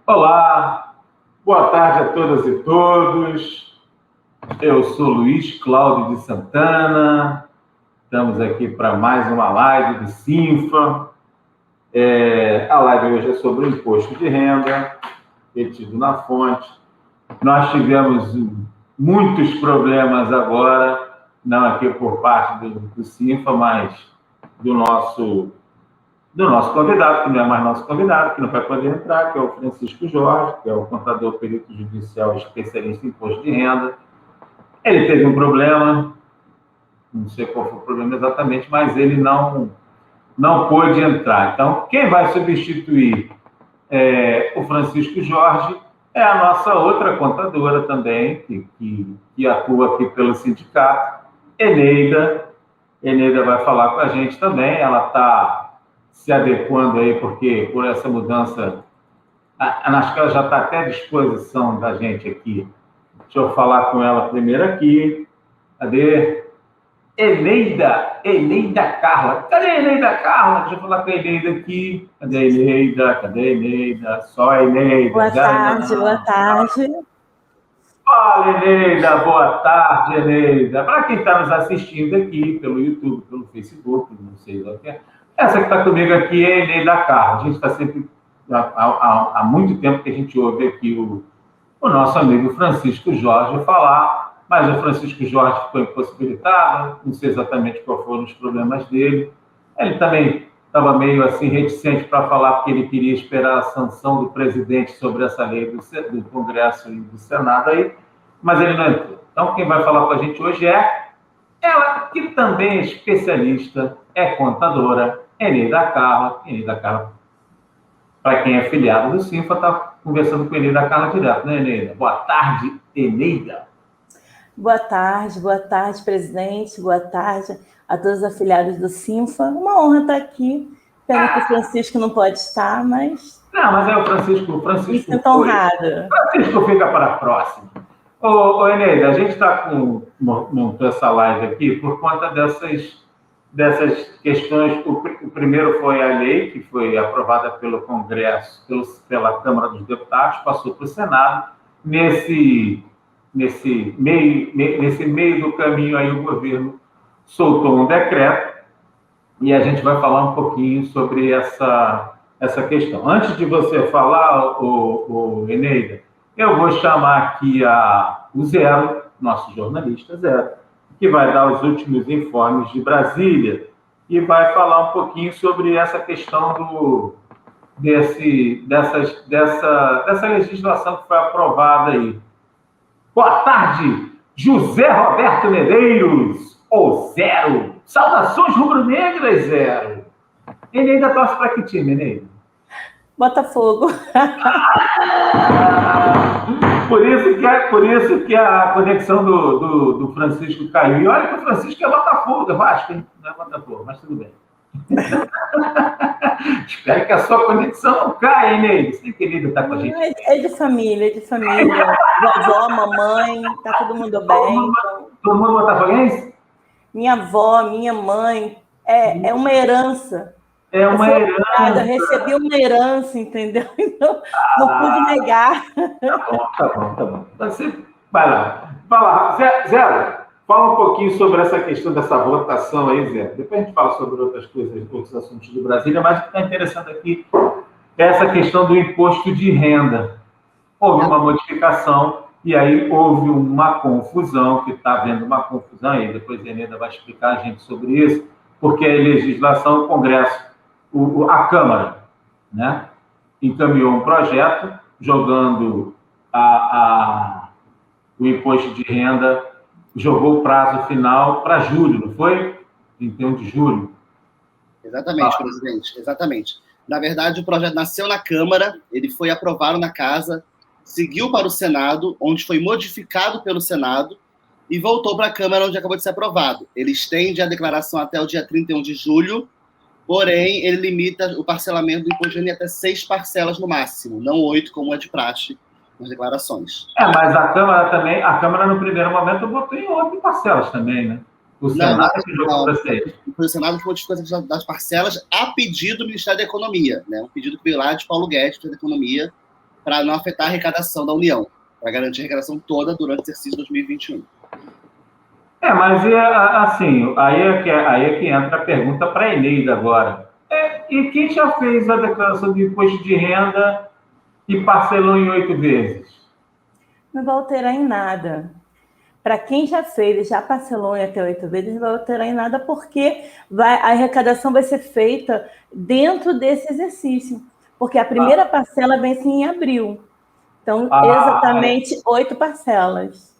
Olá, boa tarde a todas e todos. Eu sou Luiz Cláudio de Santana. Estamos aqui para mais uma live do Sinfa. A live hoje é sobre o imposto de renda, retido na fonte. Nós tivemos muitos problemas agora, não aqui por parte do Sinfa, mas do nosso convidado, que não é mais nosso convidado, que não vai poder entrar, que é o Francisco Jorge, que é o contador perito judicial especialista em imposto de renda. Ele teve um problema, não sei qual foi o problema exatamente, mas ele não pôde entrar. Então, quem vai substituir o Francisco Jorge é a nossa outra contadora também, que atua aqui pelo sindicato, Eneida. Eneida vai falar com a gente também, ela está se adequando aí, porque por essa mudança, acho que ela já está até à disposição da gente aqui. Deixa eu falar com ela primeiro aqui. Cadê? Eneida Carla. Cadê a Eneida Carla? Deixa eu falar com a Eneida aqui. Cadê a Eneida? Cadê a Eneida? Só a Eneida. Boa tarde, boa tarde. Fala, Eneida. Boa tarde, Eneida. Para quem está nos assistindo aqui pelo YouTube, pelo Facebook, não sei o que é. Essa que está comigo aqui é a Eneida Carla. A gente está sempre, há muito tempo que a gente ouve aqui o nosso amigo Francisco Jorge falar, mas o Francisco Jorge ficou impossibilitado, não sei exatamente quais foram os problemas dele. Ele também estava meio assim reticente para falar, porque ele queria esperar a sanção do presidente sobre essa lei do Congresso e do Senado aí, mas ele não entrou. Então, quem vai falar com a gente hoje é ela, que também é especialista, é contadora, Eneida Carla. Eneida Carla, para quem é filiado do Sinfa, está conversando com a Eneida Carla direto, né, Eneida? Boa tarde, Eneida. Boa tarde, presidente. Boa tarde a todos os afiliados do Sinfa. Uma honra estar aqui. Pena que o Francisco não pode estar, mas... Não, mas é o Francisco. Me sinto honrado. Francisco fica para a próxima. Ô, Eneida, a gente está montando essa live aqui por conta dessas questões. O primeiro foi a lei, que foi aprovada pelo Congresso, pela Câmara dos Deputados, passou para o Senado. Nesse meio do caminho, aí o governo soltou um decreto e a gente vai falar um pouquinho sobre essa questão. Antes de você falar, Eneida, eu vou chamar aqui o Zero, nosso jornalista Zero, que vai dar os últimos informes de Brasília e vai falar um pouquinho sobre essa questão dessa legislação que foi aprovada aí. Boa tarde, José Roberto Medeiros, o Zero. Saudações rubro-negras, Zero. Ele ainda torce para que time, Eneida? Botafogo. Por isso que a conexão do Francisco caiu. E olha que o Francisco é Botafogo, eu acho que não é Botafogo, mas tudo bem. Espero que a sua conexão não caia, Eneida. Você querido está com a gente. É de família, Vovó, mamãe, tá todo mundo bem. Todo mundo botafoguense? Minha avó, minha mãe, é uma herança. É uma herança. Eu recebi uma herança, entendeu? Então, não pude negar. Tá bom. Você vai lá. Zero, fala um pouquinho sobre essa questão dessa votação aí, Zero. Depois a gente fala sobre outras coisas, outros assuntos do Brasília, mas o que está interessante aqui é essa questão do imposto de renda. Houve uma modificação e aí houve uma confusão, que está havendo uma confusão aí, depois a Eneida vai explicar a gente sobre isso, porque a legislação, o Congresso, a Câmara, né, encaminhou um projeto jogando o imposto de renda, jogou o prazo final para julho, não foi? 21 de julho. Exatamente, presidente, exatamente. Na verdade, o projeto nasceu na Câmara, ele foi aprovado na Casa, seguiu para o Senado, onde foi modificado pelo Senado, e voltou para a Câmara, onde acabou de ser aprovado. Ele estende a declaração até o dia 31 de julho, porém, ele limita o parcelamento do imposto de renda até 6 parcelas no máximo, não 8, como é de praxe nas declarações. Mas a Câmara no primeiro momento botou em 8 parcelas também, né? O Senado que jogou para 6. Foi o Senado que modificou das parcelas a pedido do Ministério da Economia, né? Um pedido que veio lá de Paulo Guedes, Ministério da Economia, para não afetar a arrecadação da União, para garantir a arrecadação toda durante o exercício de 2021. Mas assim, aí é que entra a pergunta para a Eneida agora. E quem já fez a declaração de imposto de renda e parcelou em 8 vezes? Não vai alterar em nada. Para quem já fez e já parcelou em até 8 vezes, não vai alterar em nada, porque a arrecadação vai ser feita dentro desse exercício. Porque a primeira parcela vence em abril. Então, exatamente 8 parcelas.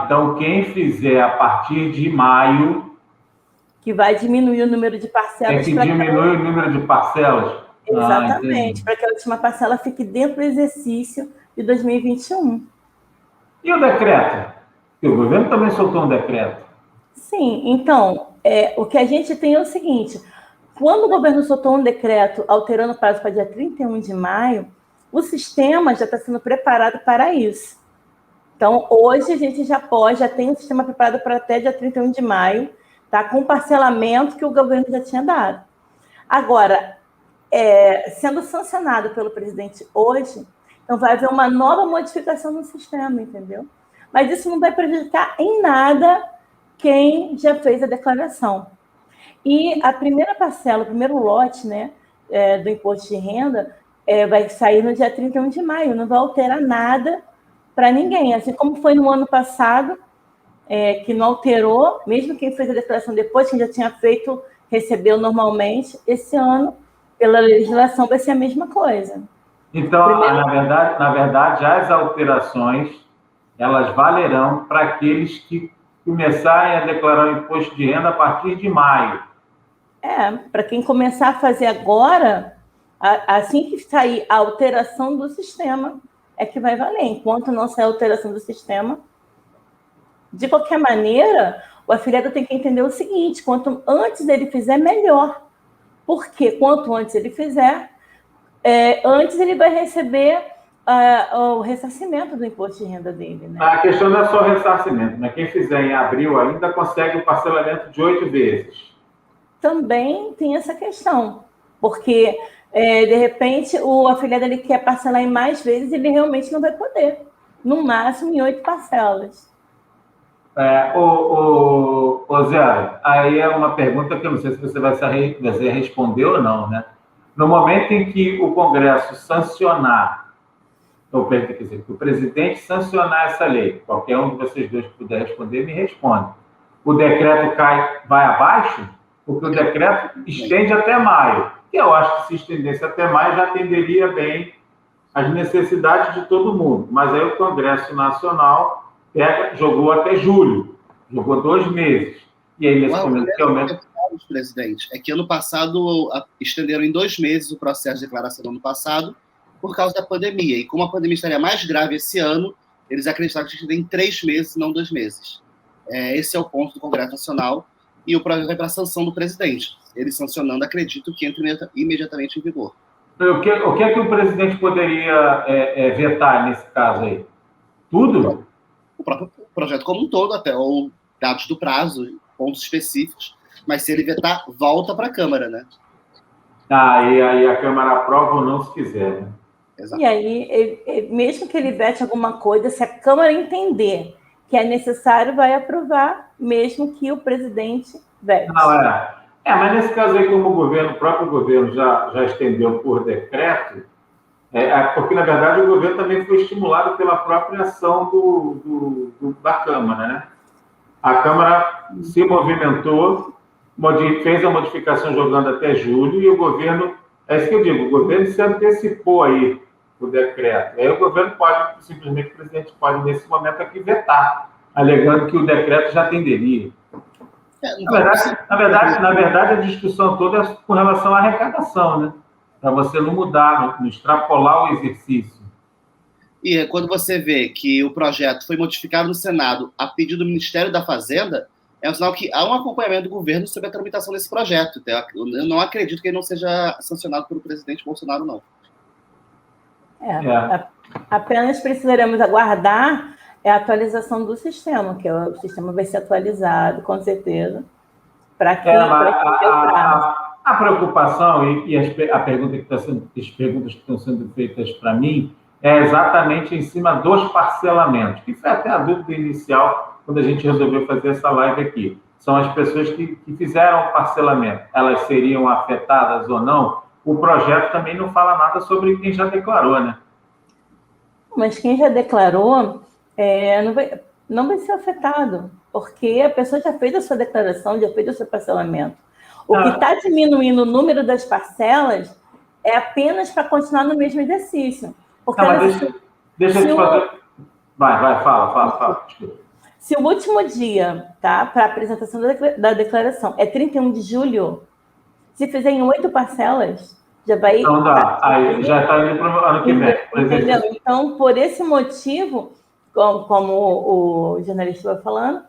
Então quem fizer a partir de maio... Que vai diminuir o número de parcelas. Diminui o número de parcelas? Exatamente, para que a última parcela fique dentro do exercício de 2021. E o decreto? Porque o governo também soltou um decreto. Sim, então, o que a gente tem é o seguinte: quando o governo soltou um decreto alterando o prazo para dia 31 de maio, o sistema já está sendo preparado para isso. Então, hoje a gente já tem um sistema preparado para até dia 31 de maio, tá? Com o parcelamento que o governo já tinha dado. Agora, sendo sancionado pelo presidente hoje, então vai haver uma nova modificação no sistema, entendeu? Mas isso não vai prejudicar em nada quem já fez a declaração. E a primeira parcela, o primeiro lote, né, do imposto de renda, vai sair no dia 31 de maio, não vai alterar nada para ninguém. Assim como foi no ano passado, que não alterou, mesmo quem fez a declaração depois, quem já tinha feito, recebeu normalmente, esse ano, pela legislação, vai ser a mesma coisa. Então, na verdade, as alterações, elas valerão para aqueles que começarem a declarar o imposto de renda a partir de maio. Para quem começar a fazer agora, assim que sair a alteração do sistema, é que vai valer. Enquanto não sair a alteração do sistema, de qualquer maneira, o afiliado tem que entender o seguinte: quanto antes ele fizer, melhor. Porque quanto antes ele fizer, antes ele vai receber o ressarcimento do imposto de renda dele. Né? A questão não é só o ressarcimento, né? Quem fizer em abril ainda consegue o parcelamento de 8 vezes. Também tem essa questão, porque, de repente, o afiliado ele quer parcelar em mais vezes, ele realmente não vai poder. No máximo, em 8 parcelas. Zé, aí é uma pergunta que eu não sei se você vai responder ou não, né? No momento em que o Congresso sancionar, quer dizer, que o presidente sancionar essa lei, qualquer um de vocês dois que puder responder, me responde. O decreto vai abaixo? Porque o decreto estende até maio. E eu acho que se estendesse até maio, já atenderia bem as necessidades de todo mundo. Mas aí o Congresso Nacional jogou até julho, jogou 2 meses. E aí, nesse momento, que aumenta... Presidente, é que ano passado estenderam em 2 meses o processo de declaração do ano passado por causa da pandemia. E como a pandemia estaria mais grave esse ano, eles acreditaram que estender em 3 meses, não 2 meses. Esse é o ponto do Congresso Nacional. E o projeto vai para a sanção do presidente. Ele sancionando, acredito que entre imediatamente em vigor. O que é que o presidente poderia vetar nesse caso aí? Tudo? O próprio projeto como um todo, até, ou dados do prazo, pontos específicos. Mas se ele vetar, volta para a Câmara, né? E aí a Câmara aprova ou não, se quiser, né? Exato. E aí, mesmo que ele vete alguma coisa, se a Câmara entender que é necessário, vai aprovar, mesmo que o presidente vete. Mas nesse caso aí, como o próprio governo já estendeu por decreto, porque, na verdade, o governo também foi estimulado pela própria ação da Câmara, né? A Câmara se movimentou, fez a modificação jogando até julho, e o governo, é isso que eu digo, o governo se antecipou aí o decreto. Aí o governo simplesmente o presidente pode, nesse momento aqui, vetar, alegando que o decreto já atenderia. Na verdade, a discussão toda é com relação à arrecadação, né? Para você não mudar, não extrapolar o exercício. E quando você vê que o projeto foi modificado no Senado a pedido do Ministério da Fazenda, é um sinal que há um acompanhamento do governo sobre a tramitação desse projeto. Eu não acredito que ele não seja sancionado pelo presidente Bolsonaro, não. Apenas precisaremos aguardar a atualização do sistema, que o sistema vai ser atualizado, com certeza, para quem a preocupação e as perguntas que estão sendo feitas para mim é exatamente em cima dos parcelamentos, que foi até a dúvida inicial quando a gente resolveu fazer essa live aqui. São as pessoas que fizeram o parcelamento, elas seriam afetadas ou não? O projeto também não fala nada sobre quem já declarou, né? Mas quem já declarou não vai ser afetado, porque a pessoa já fez a sua declaração, já fez o seu parcelamento. O que está diminuindo o número das parcelas é apenas para continuar no mesmo exercício. Porque deixa eu te fazer... Vai, fala. Se o último dia, tá, para apresentação da declaração é 31 de julho, se fizer em 8 parcelas, já vai... Então dá, aí já está indo para o ano que vem. Entendeu? Então, por esse motivo, como o jornalista estava falando,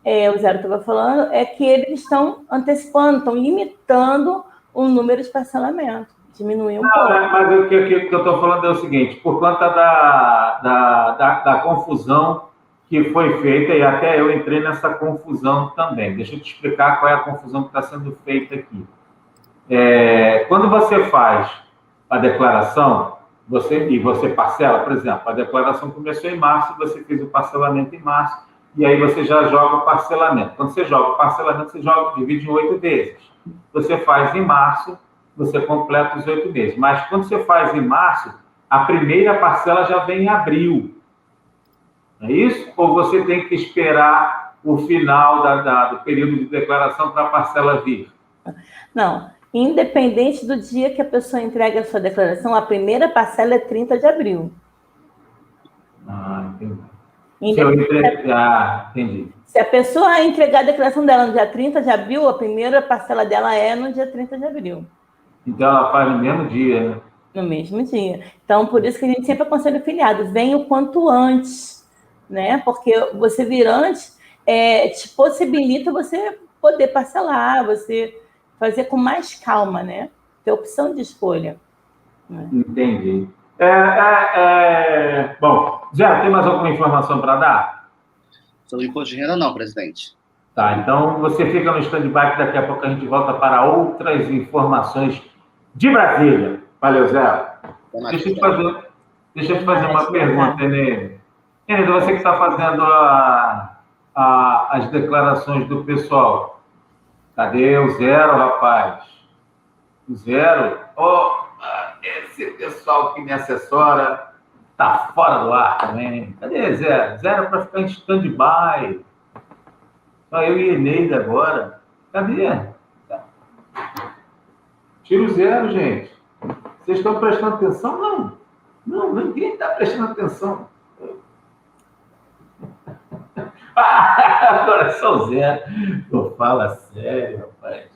o Zero estava falando, é que eles estão antecipando, estão limitando o número de parcelamento, diminuir um pouco. Mas o que eu estou falando é o seguinte, por conta da confusão que foi feita, e até eu entrei nessa confusão também. Deixa eu te explicar qual é a confusão que está sendo feita aqui. Quando você faz a declaração, você parcela, por exemplo, a declaração começou em março, você fez o parcelamento em março, e aí você já joga o parcelamento. Quando você joga o parcelamento, divide em 8 vezes. Você faz em março, você completa os 8 meses. Mas quando você faz em março, a primeira parcela já vem em abril. É isso? Ou você tem que esperar o final do período de declaração para a parcela vir? Não. Independente do dia que a pessoa entrega a sua declaração, a primeira parcela é 30 de abril. Entendi. Entendi. Se a pessoa entregar a declaração dela no dia 30 de abril, a primeira parcela dela é no dia 30 de abril. Então, ela faz no mesmo dia, né? No mesmo dia. Então, por isso que a gente sempre aconselha o filiado, venha o quanto antes, né? Porque você vir antes te possibilita você poder parcelar, você fazer com mais calma, né? Ter opção de escolha. Né? Entendi. Bom, já tem mais alguma informação para dar? Sobre imposto de renda, não, presidente. Tá, então você fica no stand-by, que daqui a pouco a gente volta para outras informações de Brasília. Valeu, Zé. Deixa eu te fazer uma pergunta, Eneida. Eneida, você que está fazendo as declarações do pessoal. Cadê o Zero, rapaz? O Zero? Esse pessoal que me assessora está fora do ar também. Cadê Zero? Zero para ficar em stand-by. Só eu e Eneida agora. Cadê? Tira o Zero, gente. Vocês estão prestando atenção? Não, ninguém está prestando atenção. Agora é só o Zero. Fala sério, rapaz.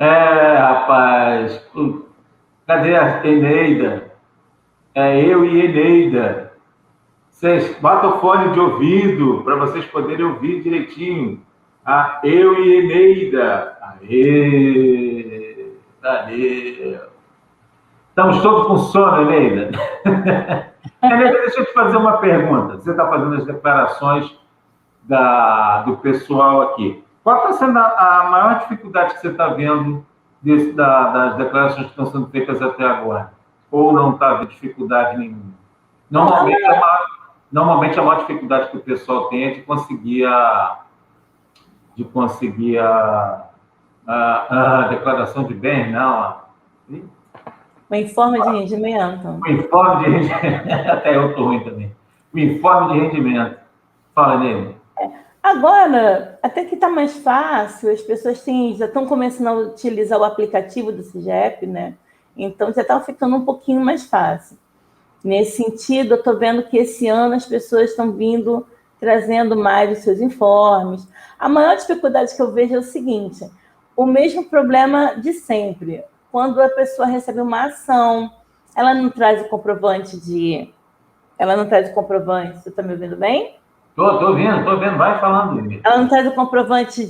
Rapaz. Cadê a Eneida? Eu e Eneida. Vocês botam o fone de ouvido para vocês poderem ouvir direitinho. Eu e Eneida. Aê! Cadê? Estamos todos com sono, Eneida. Eneida, deixa eu te fazer uma pergunta. Você está fazendo as declarações do pessoal aqui. Qual está sendo a maior dificuldade que você está vendo das declarações que estão sendo feitas até agora? Ou não está havendo dificuldade nenhuma? Normalmente a maior dificuldade que o pessoal tem é de conseguir a declaração de bens, não. O informe de rendimento. O informe de rendimento. Até eu estou ruim também. O informe de rendimento. Fala, Nele. Agora, até que está mais fácil, as pessoas já estão começando a utilizar o aplicativo do SIGEP, né? Então, já está ficando um pouquinho mais fácil. Nesse sentido, eu estou vendo que esse ano as pessoas estão vindo, trazendo mais os seus informes. A maior dificuldade que eu vejo é o seguinte, o mesmo problema de sempre. Quando a pessoa recebe uma ação, ela não traz o comprovante você está me ouvindo bem? Estou vendo, vai falando. Ela não traz o comprovante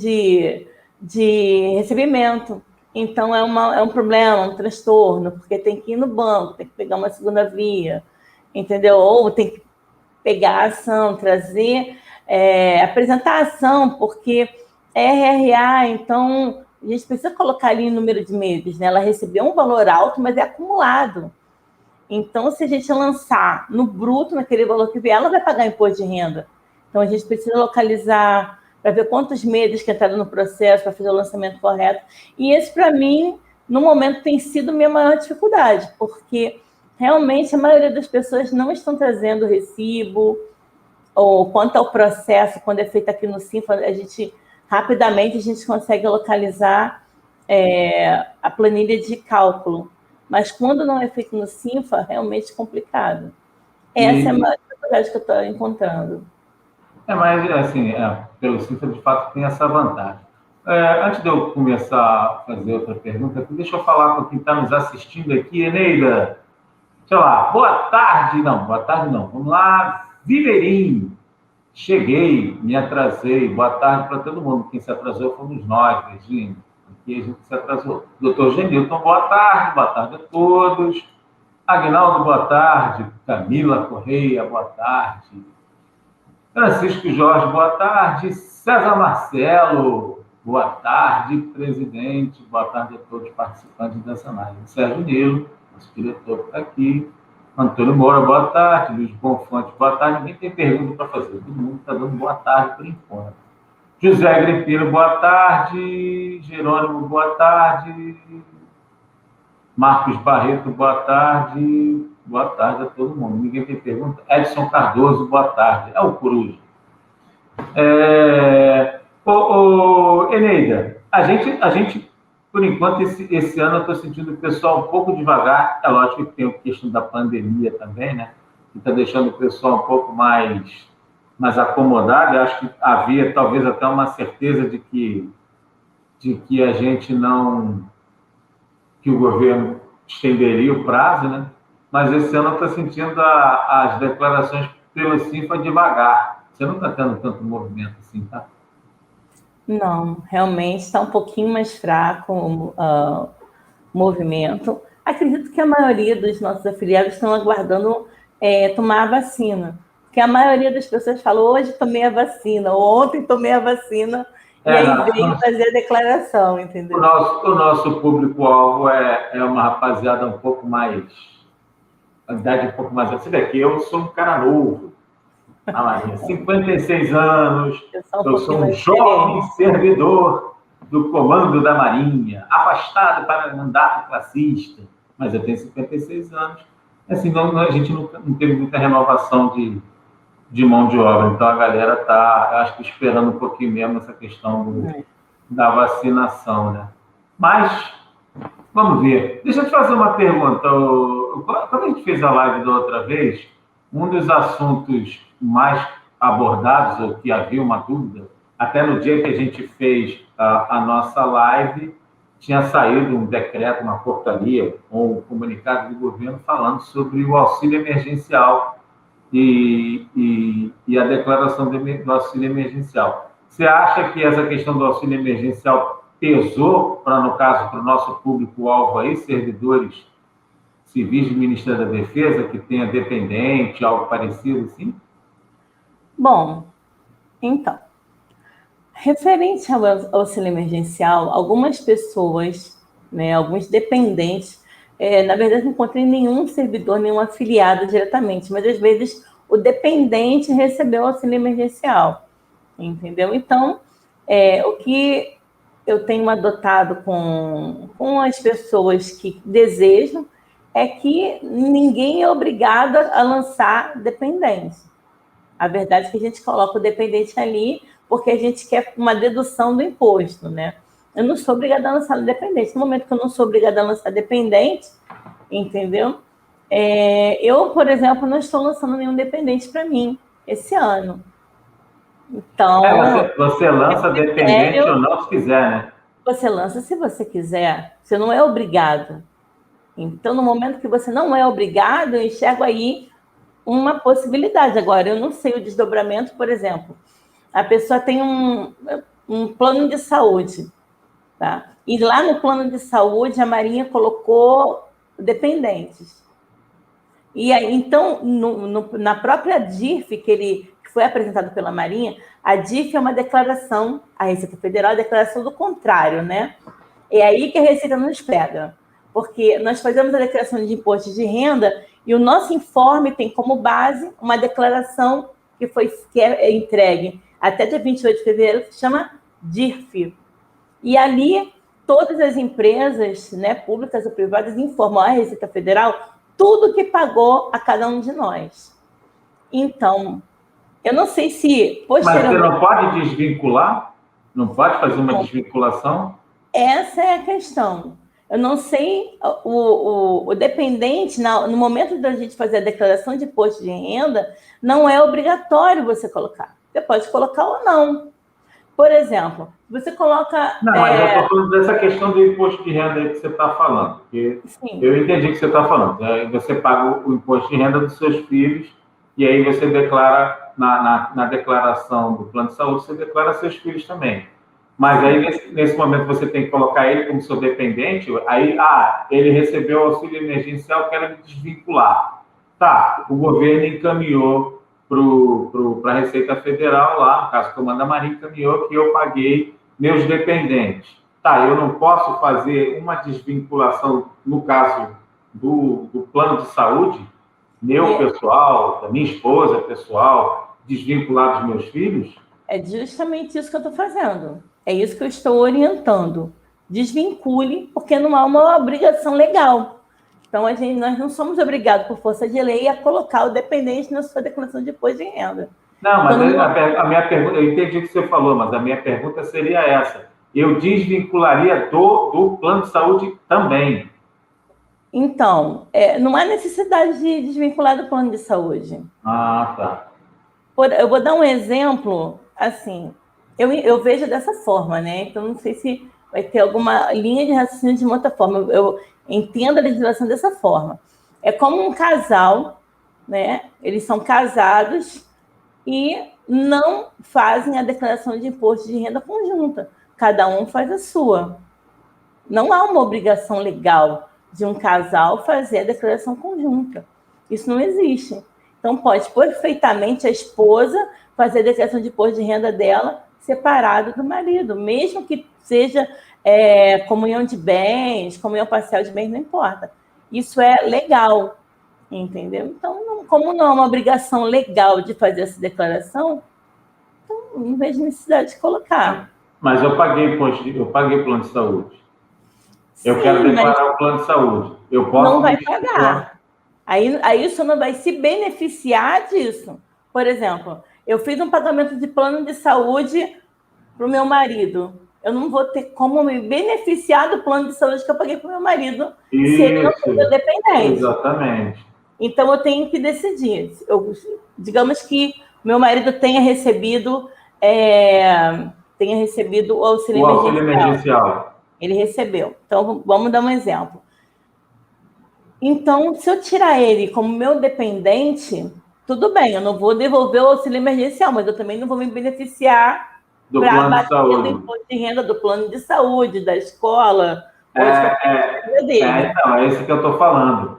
de recebimento. Então, é um problema, um transtorno, porque tem que ir no banco, tem que pegar uma segunda via, entendeu? Ou tem que pegar a ação, trazer, apresentar a ação, porque é RRA, então a gente precisa colocar ali o número de meses, né? Ela recebeu um valor alto, mas é acumulado. Então, se a gente lançar no bruto, naquele valor que vier, ela vai pagar imposto de renda. Então, a gente precisa localizar para ver quantos meses que entraram no processo, para fazer o lançamento correto. E esse, para mim, no momento, tem sido minha maior dificuldade, porque realmente a maioria das pessoas não estão trazendo recibo, ou quanto ao processo, quando é feito aqui no Sinfa, rapidamente a gente consegue localizar a planilha de cálculo. Mas quando não é feito no Sinfa, realmente é complicado. Essa é a maior dificuldade que eu estou encontrando. Mas, assim, pelo Sinfa, de fato, tem essa vantagem. Antes de eu começar a fazer outra pergunta, deixa eu falar com quem está nos assistindo aqui. Eneida, sei lá, boa tarde não, vamos lá, Viveirinho, cheguei, me atrasei, boa tarde para todo mundo, quem se atrasou fomos nós, Virgínia, aqui a gente se atrasou. Doutor Genilton, boa tarde a todos. Agnaldo, boa tarde. Camila Correia, boa tarde. Francisco Jorge, boa tarde. César Marcelo, boa tarde, presidente. Boa tarde a todos os participantes dessa live. Sérgio Nilo, nosso diretor, está aqui. Antônio Moura, boa tarde. Luiz Bonfante, boa tarde. Ninguém tem pergunta para fazer. Todo mundo está dando boa tarde por enquanto. José Agripino, boa tarde. Jerônimo, boa tarde. Marcos Barreto, boa tarde. Boa tarde a todo mundo. Ninguém tem pergunta. Edson Cardoso, boa tarde. É o Coruja. Eneida, a gente, por enquanto, esse ano eu estou sentindo o pessoal um pouco devagar. É lógico que tem a questão da pandemia também, né? Que está deixando o pessoal um pouco mais acomodado. Eu acho que havia talvez até uma certeza de que a gente não... que o governo estenderia o prazo, né? Mas esse ano eu estou sentindo as declarações pelo Sinfa devagar. Você não está tendo tanto movimento assim, tá? Não, realmente está um pouquinho mais fraco o movimento. Acredito que a maioria dos nossos afiliados estão aguardando tomar a vacina. Porque a maioria das pessoas fala, hoje tomei a vacina, ou ontem tomei a vacina, e aí vem fazer a declaração, entendeu? O nosso público-alvo é uma rapaziada um pouco mais... a idade um pouco mais... Você vê que eu sou um cara novo, a Marinha, 56 anos, eu sou um jovem servidor do comando da Marinha, afastado para mandato classista, mas eu tenho 56 anos. Assim, a gente não teve muita renovação de mão de obra, então a galera está, acho que, esperando um pouquinho mesmo essa questão da vacinação, né? Mas, vamos ver. Deixa eu te fazer uma pergunta. Quando a gente fez a live da outra vez, um dos assuntos mais abordados, ou que havia uma dúvida, até no dia que a gente fez a nossa live, tinha saído um decreto, uma portaria, ou um comunicado do governo falando sobre o auxílio emergencial e a declaração do auxílio emergencial. Você acha que essa questão do auxílio emergencial pesou, no caso, para o nosso público-alvo aí, servidores civis do Ministério da Defesa, que tenha dependente, algo parecido assim? Bom, então, referente ao auxílio emergencial, algumas pessoas, né, alguns dependentes, na verdade, não encontrei nenhum servidor, nenhum afiliado diretamente, mas às vezes o dependente recebeu o auxílio emergencial, entendeu? Então, o que eu tenho adotado com as pessoas que desejam é que ninguém é obrigado a lançar dependente. A verdade é que a gente coloca o dependente ali porque a gente quer uma dedução do imposto, né? Eu não sou obrigada a lançar dependente. No momento que eu não sou obrigada a lançar dependente, entendeu? Eu, por exemplo, não estou lançando nenhum dependente para mim esse ano. Então... você lança dependente ou não, se quiser, né? Você lança se você quiser. Você não é obrigado. Então, no momento que você não é obrigado, eu enxergo aí uma possibilidade. Agora, eu não sei o desdobramento, por exemplo. A pessoa tem um plano de saúde, tá? E lá no plano de saúde, a Marinha colocou dependentes. E aí, então, na própria DIRF, que foi apresentado pela Marinha, a DIRF é uma declaração, a Receita Federal é a declaração do contrário, né? É aí que a Receita nos pega, porque nós fazemos a declaração de imposto de renda e o nosso informe tem como base uma declaração que é entregue até dia 28 de fevereiro, que se chama DIRF. E ali, todas as empresas, né, públicas ou privadas, informam à Receita Federal tudo que pagou a cada um de nós. Então, eu não sei se... Mas você não pode desvincular? Não pode fazer uma desvinculação? Essa é a questão. Eu não sei, o dependente, no momento da gente fazer a declaração de imposto de renda, não é obrigatório você colocar. Você pode colocar ou não. Por exemplo, você coloca... Não, mas eu estou falando dessa questão do imposto de renda aí que você está falando. Porque eu entendi o que você está falando. Você paga o imposto de renda dos seus filhos e aí você declara, na declaração do plano de saúde, você declara seus filhos também. Mas aí, nesse momento, você tem que colocar ele como seu dependente, aí, ele recebeu o auxílio emergencial, quero me desvincular. Tá, o governo encaminhou para a Receita Federal, lá, no caso, o Comando da Marinha encaminhou que eu paguei meus dependentes. Tá, eu não posso fazer uma desvinculação, no caso do plano de saúde, meu pessoal, da minha esposa pessoal, desvincular dos meus filhos? É justamente isso que eu estou fazendo. É isso que eu estou orientando. Desvincule, porque não há uma obrigação legal. Então, nós não somos obrigados, por força de lei, a colocar o dependente na sua declaração de imposto de renda. Não, mas a minha pergunta, eu entendi o que você falou, mas a minha pergunta seria essa. Eu desvincularia do plano de saúde também. Então, não há necessidade de desvincular do plano de saúde. Ah, tá. Eu vou dar um exemplo, assim, eu vejo dessa forma, né? Então, não sei se vai ter alguma linha de raciocínio de uma outra forma. Eu entendo a legislação dessa forma. É como um casal, né? Eles são casados e não fazem a declaração de imposto de renda conjunta. Cada um faz a sua. Não há uma obrigação legal de um casal fazer a declaração conjunta. Isso não existe. Então, pode perfeitamente a esposa fazer a declaração de imposto de renda dela separado do marido, mesmo que seja comunhão de bens, comunhão parcial de bens, não importa. Isso é legal, entendeu? Então, como não é uma obrigação legal de fazer essa declaração, então não vejo necessidade de colocar. Mas eu paguei plano de saúde. Eu quero declarar o plano de saúde. Eu posso... Não vai pagar. Aí isso não vai se beneficiar disso. Por exemplo, eu fiz um pagamento de plano de saúde para o meu marido. Eu não vou ter como me beneficiar do plano de saúde que eu paguei para o meu marido se ele não for dependente. Exatamente. Então, eu tenho que decidir. Digamos que meu marido tenha recebido o auxílio emergencial. Ele recebeu. Então, vamos dar um exemplo. Então, se eu tirar ele como meu dependente, tudo bem, eu não vou devolver o auxílio emergencial, mas eu também não vou me beneficiar do plano de saúde, do imposto de renda, do plano de saúde, da escola. Então, é isso que eu estou falando.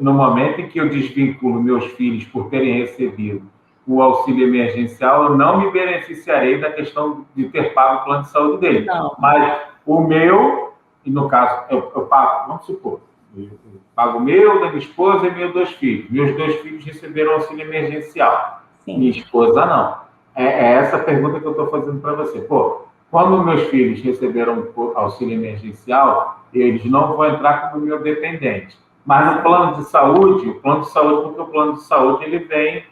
No momento em que eu desvinculo meus filhos por terem recebido o auxílio emergencial, eu não me beneficiarei da questão de ter pago o plano de saúde dele. Não. Mas o meu, e no caso, eu pago, vamos supor, eu pago o meu, da minha esposa e meus 2 filhos. Meus 2 filhos receberam auxílio emergencial. Sim. Minha esposa não. É essa pergunta que eu estou fazendo para você. Quando meus filhos receberam auxílio emergencial, eles não vão entrar como meu dependente. Mas no plano de saúde, porque o plano de saúde ele vem,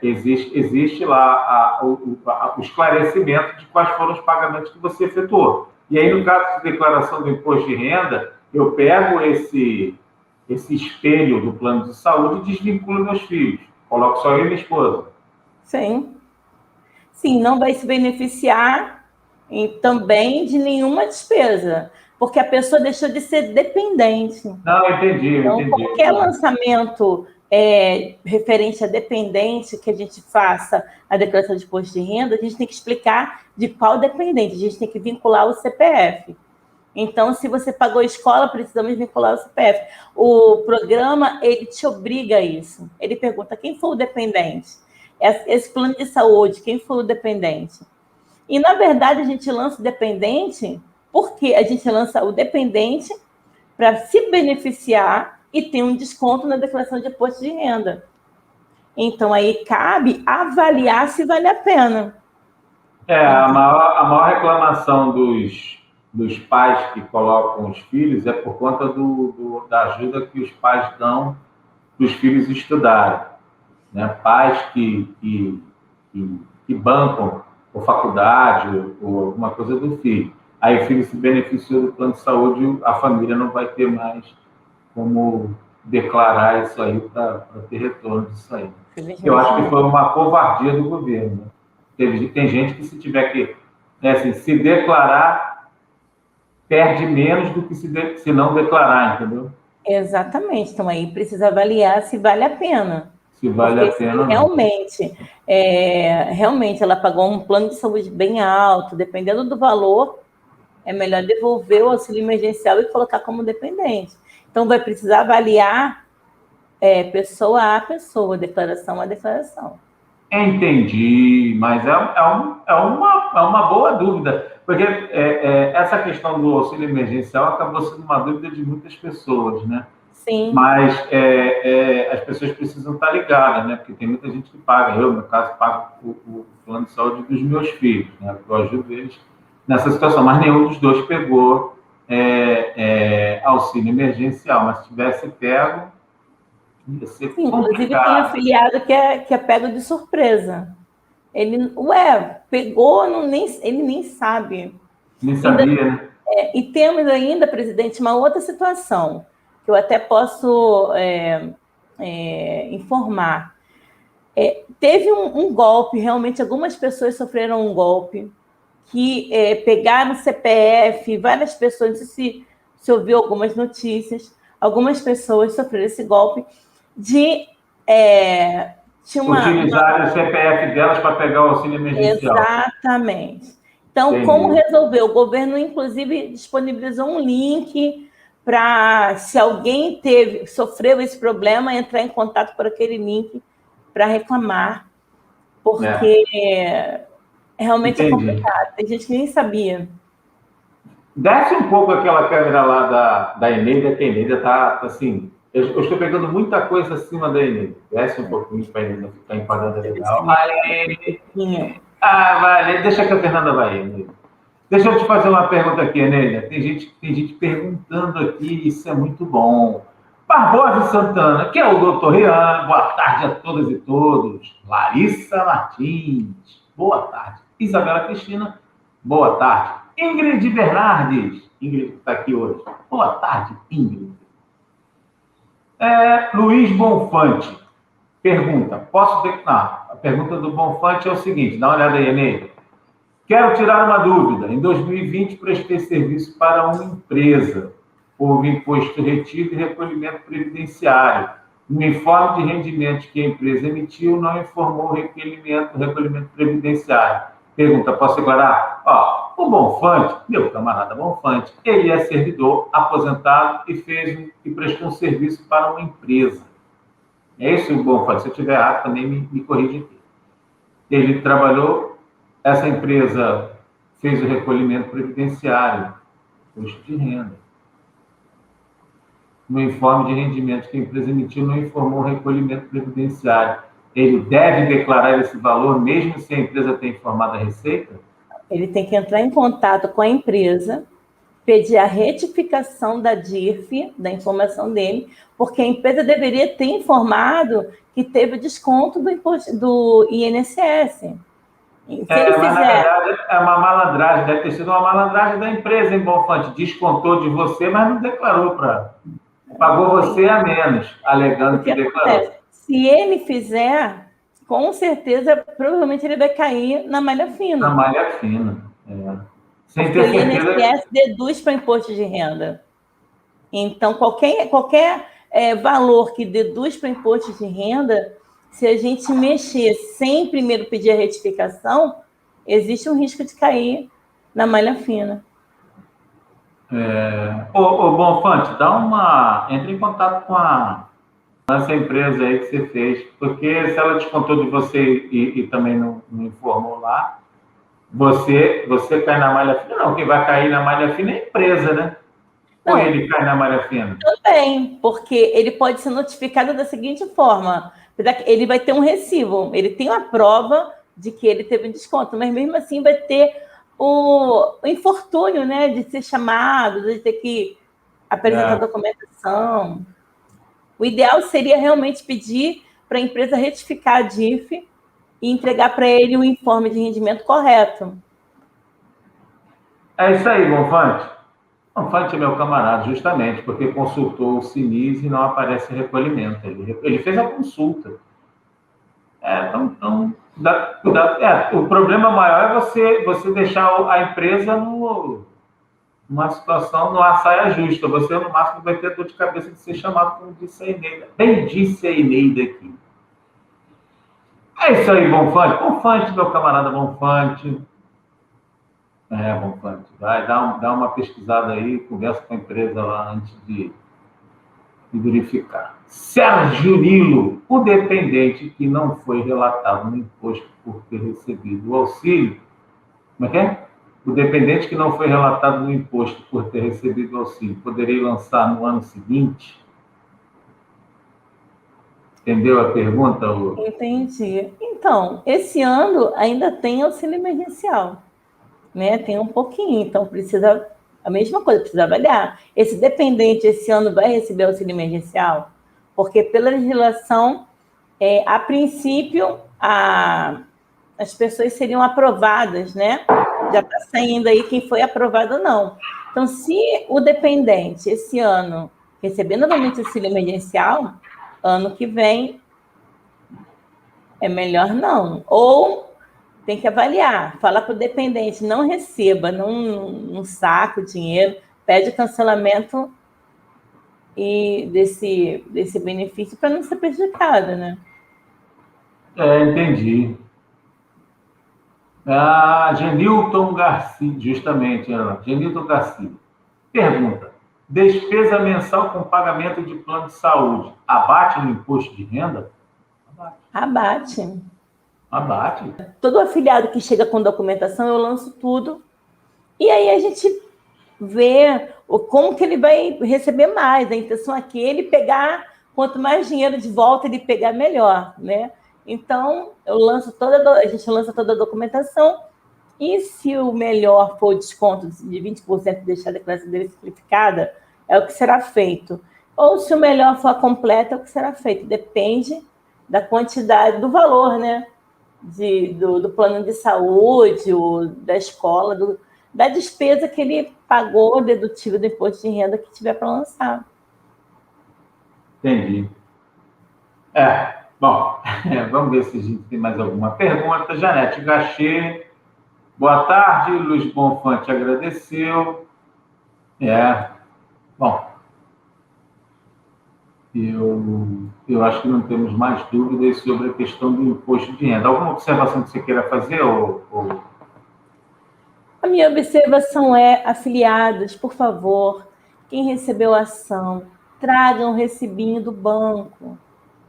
existe lá o esclarecimento de quais foram os pagamentos que você efetuou. E aí, no caso de declaração do imposto de renda, eu pego esse espelho do plano de saúde e desvinculo meus filhos. Coloco só eu e minha esposa. Sim. Sim, não vai se beneficiar também de nenhuma despesa, porque a pessoa deixou de ser dependente. Não, entendi. Então, qualquer lançamento referente a dependente que a gente faça a declaração de imposto de renda, a gente tem que explicar de qual dependente, a gente tem que vincular o CPF. Então, se você pagou escola, precisamos vincular o CPF. O programa, ele te obriga a isso. Ele pergunta quem foi o dependente. Esse plano de saúde, quem foi o dependente? E, na verdade, a gente lança o dependente Porque a gente lança o dependente para se beneficiar e ter um desconto na declaração de imposto de renda. Então, aí cabe avaliar se vale a pena. A maior reclamação dos pais que colocam os filhos é por conta da ajuda que os pais dão para os filhos estudarem. Né? Pais que bancam ou faculdade ou alguma coisa do filho. Aí o filho se beneficiou do plano de saúde, a família não vai ter mais como declarar isso aí para ter retorno disso aí. Eu acho que foi uma covardia do governo. Né? Tem gente que, se tiver que assim, se declarar, perde menos do que se não declarar, entendeu? Exatamente. Então, aí precisa avaliar se vale a pena. Se vale a pena, realmente ela pagou um plano de saúde bem alto, dependendo do valor, é melhor devolver o auxílio emergencial e colocar como dependente. Então, vai precisar avaliar pessoa a pessoa, declaração a declaração. Entendi, mas é uma boa dúvida, porque essa questão do auxílio emergencial acabou sendo uma dúvida de muitas pessoas, né? Sim. Mas as pessoas precisam estar ligadas, né? Porque tem muita gente que paga. Eu, no caso, pago o plano de saúde dos meus filhos, né? Eu ajudo eles nessa situação, mas nenhum dos dois pegou auxílio emergencial, mas se tivesse pego, ia ser complicado. Inclusive tem afiliado que é pego de surpresa. Ele, pegou, ele nem sabe. Nem sabia, né? E temos ainda, presidente, uma outra situação, que eu até posso informar. Teve um golpe, realmente, algumas pessoas sofreram um golpe, que pegaram CPF, várias pessoas, não sei se ouviu algumas notícias, algumas pessoas sofreram esse golpe de... utilizar o CPF delas para pegar o auxílio emergencial. Exatamente. Então, entendi. Como resolver? O governo, inclusive, disponibilizou um link para, se alguém sofreu esse problema, entrar em contato por aquele link para reclamar, porque realmente entendi. É complicado. Tem gente que nem sabia. Desce um pouco aquela câmera lá da Eneida, que a Eneida está assim... Eu estou pegando muita coisa acima da Eneida. Desce um pouquinho para a Eneida ficar enquadrada legal. Vale. Deixa que a Fernanda vai, Eneida. Deixa eu te fazer uma pergunta aqui, Eneida. Tem gente perguntando aqui, isso é muito bom. Barbosa Santana, que é o doutor Rian. Boa tarde a todas e todos. Larissa Martins, boa tarde. Isabela Cristina, boa tarde. Ingrid Bernardes, Ingrid que está aqui hoje. Boa tarde, Ingrid. Luiz Bonfante pergunta, a pergunta do Bonfante é o seguinte, dá uma olhada aí, Eneida. Quero tirar uma dúvida. Em 2020, prestei serviço para uma empresa. Houve imposto retido e recolhimento previdenciário. No informe de rendimentos que a empresa emitiu, não informou o recolhimento previdenciário. Pergunta, posso declarar? O Bonfante, meu camarada Bonfante, ele é servidor aposentado e prestou um serviço para uma empresa. É isso, Bonfante? Se eu estiver errado, também me corrige aqui. Ele trabalhou, essa empresa fez o recolhimento previdenciário, imposto de renda. No informe de rendimentos que a empresa emitiu, não informou o recolhimento previdenciário. Ele deve declarar esse valor, mesmo se a empresa tenha informado a Receita? Ele tem que entrar em contato com a empresa, pedir a retificação da DIRF, da informação dele, porque a empresa deveria ter informado que teve desconto do imposto do INSS. Se ele fizer... Na verdade, é uma malandragem, deve ter sido uma malandragem da empresa, hein, Bonfante? Descontou de você, mas não declarou para... Pagou você a menos, alegando que declarou. Se ele fizer, com certeza, provavelmente ele vai cair na malha fina. Na malha fina, Sem ter certeza. O INSS deduz para imposto de renda. Então, qualquer valor que deduz para imposto de renda, se a gente mexer sem primeiro pedir a retificação, existe um risco de cair na malha fina. Bonfante, entre em contato com essa empresa aí que você fez, porque se ela descontou de você e também não informou lá, você cai na malha fina? Não, quem vai cair na malha fina é a empresa, né? Ou Não. ele cai na malha fina? Também, porque ele pode ser notificado da seguinte forma: ele vai ter um recibo, ele tem uma prova de que ele teve um desconto, mas mesmo assim vai ter o infortúnio, né, de ser chamado, de ter que apresentar documentação. O ideal seria realmente pedir para a empresa retificar a DIF e entregar para ele o informe de rendimento correto. É isso aí, Bonfante. Bonfante é meu camarada, justamente porque consultou o Sinis e não aparece recolhimento. Ele fez a consulta. Então o problema maior é você deixar a empresa numa situação, numa saia justa. Você, no máximo, vai ter dor de cabeça de ser chamado, como disse a Eneida. Bem disse a Eneida aqui. É isso aí, Bonfante. Bonfante, meu camarada Bonfante. Bonfante. Vai dar uma pesquisada aí, conversa com a empresa lá antes de verificar. Sérgio Nilo, o dependente que não foi relatado no imposto por ter recebido o auxílio. Como é que é? O dependente que não foi relatado no imposto por ter recebido o auxílio poderia lançar no ano seguinte? Entendeu a pergunta, Lu? Entendi. Então, esse ano ainda tem auxílio emergencial, né? Tem um pouquinho, então precisa a mesma coisa, precisa avaliar. Esse dependente esse ano vai receber auxílio emergencial? Porque pela legislação, a princípio, as pessoas seriam aprovadas, né? Já está saindo aí quem foi aprovado ou não. Então, se o dependente esse ano receber novamente auxílio emergencial, ano que vem é melhor não. Ou tem que avaliar, fala para o dependente, não receba, não saca o dinheiro, pede cancelamento desse benefício para não ser prejudicado, né? Entendi. Genilton Garcia, justamente, Genilton Garcia. Pergunta: despesa mensal com pagamento de plano de saúde abate no imposto de renda? Abate. Abate. Todo afiliado que chega com documentação, eu lanço tudo. E aí a gente vê como que ele vai receber mais. A intenção aqui é ele pegar, quanto mais dinheiro de volta ele pegar, melhor, né? Então, a gente lança toda a documentação, e se o melhor for o desconto de 20% deixar a declaração dele simplificada, é o que será feito. Ou se o melhor for a completa, é o que será feito. Depende da quantidade, do valor, né? Do plano de saúde, ou da escola, da despesa que ele pagou, dedutível do imposto de renda que tiver para lançar. Entendi. Bom, vamos ver se a gente tem mais alguma pergunta. Janete Gachê, boa tarde. Luiz Bonfante agradeceu. Bom, eu acho que não temos mais dúvidas sobre a questão do imposto de renda. Alguma observação que você queira fazer? A minha observação é, afiliados, por favor, quem recebeu a ação, tragam o recibinho do banco.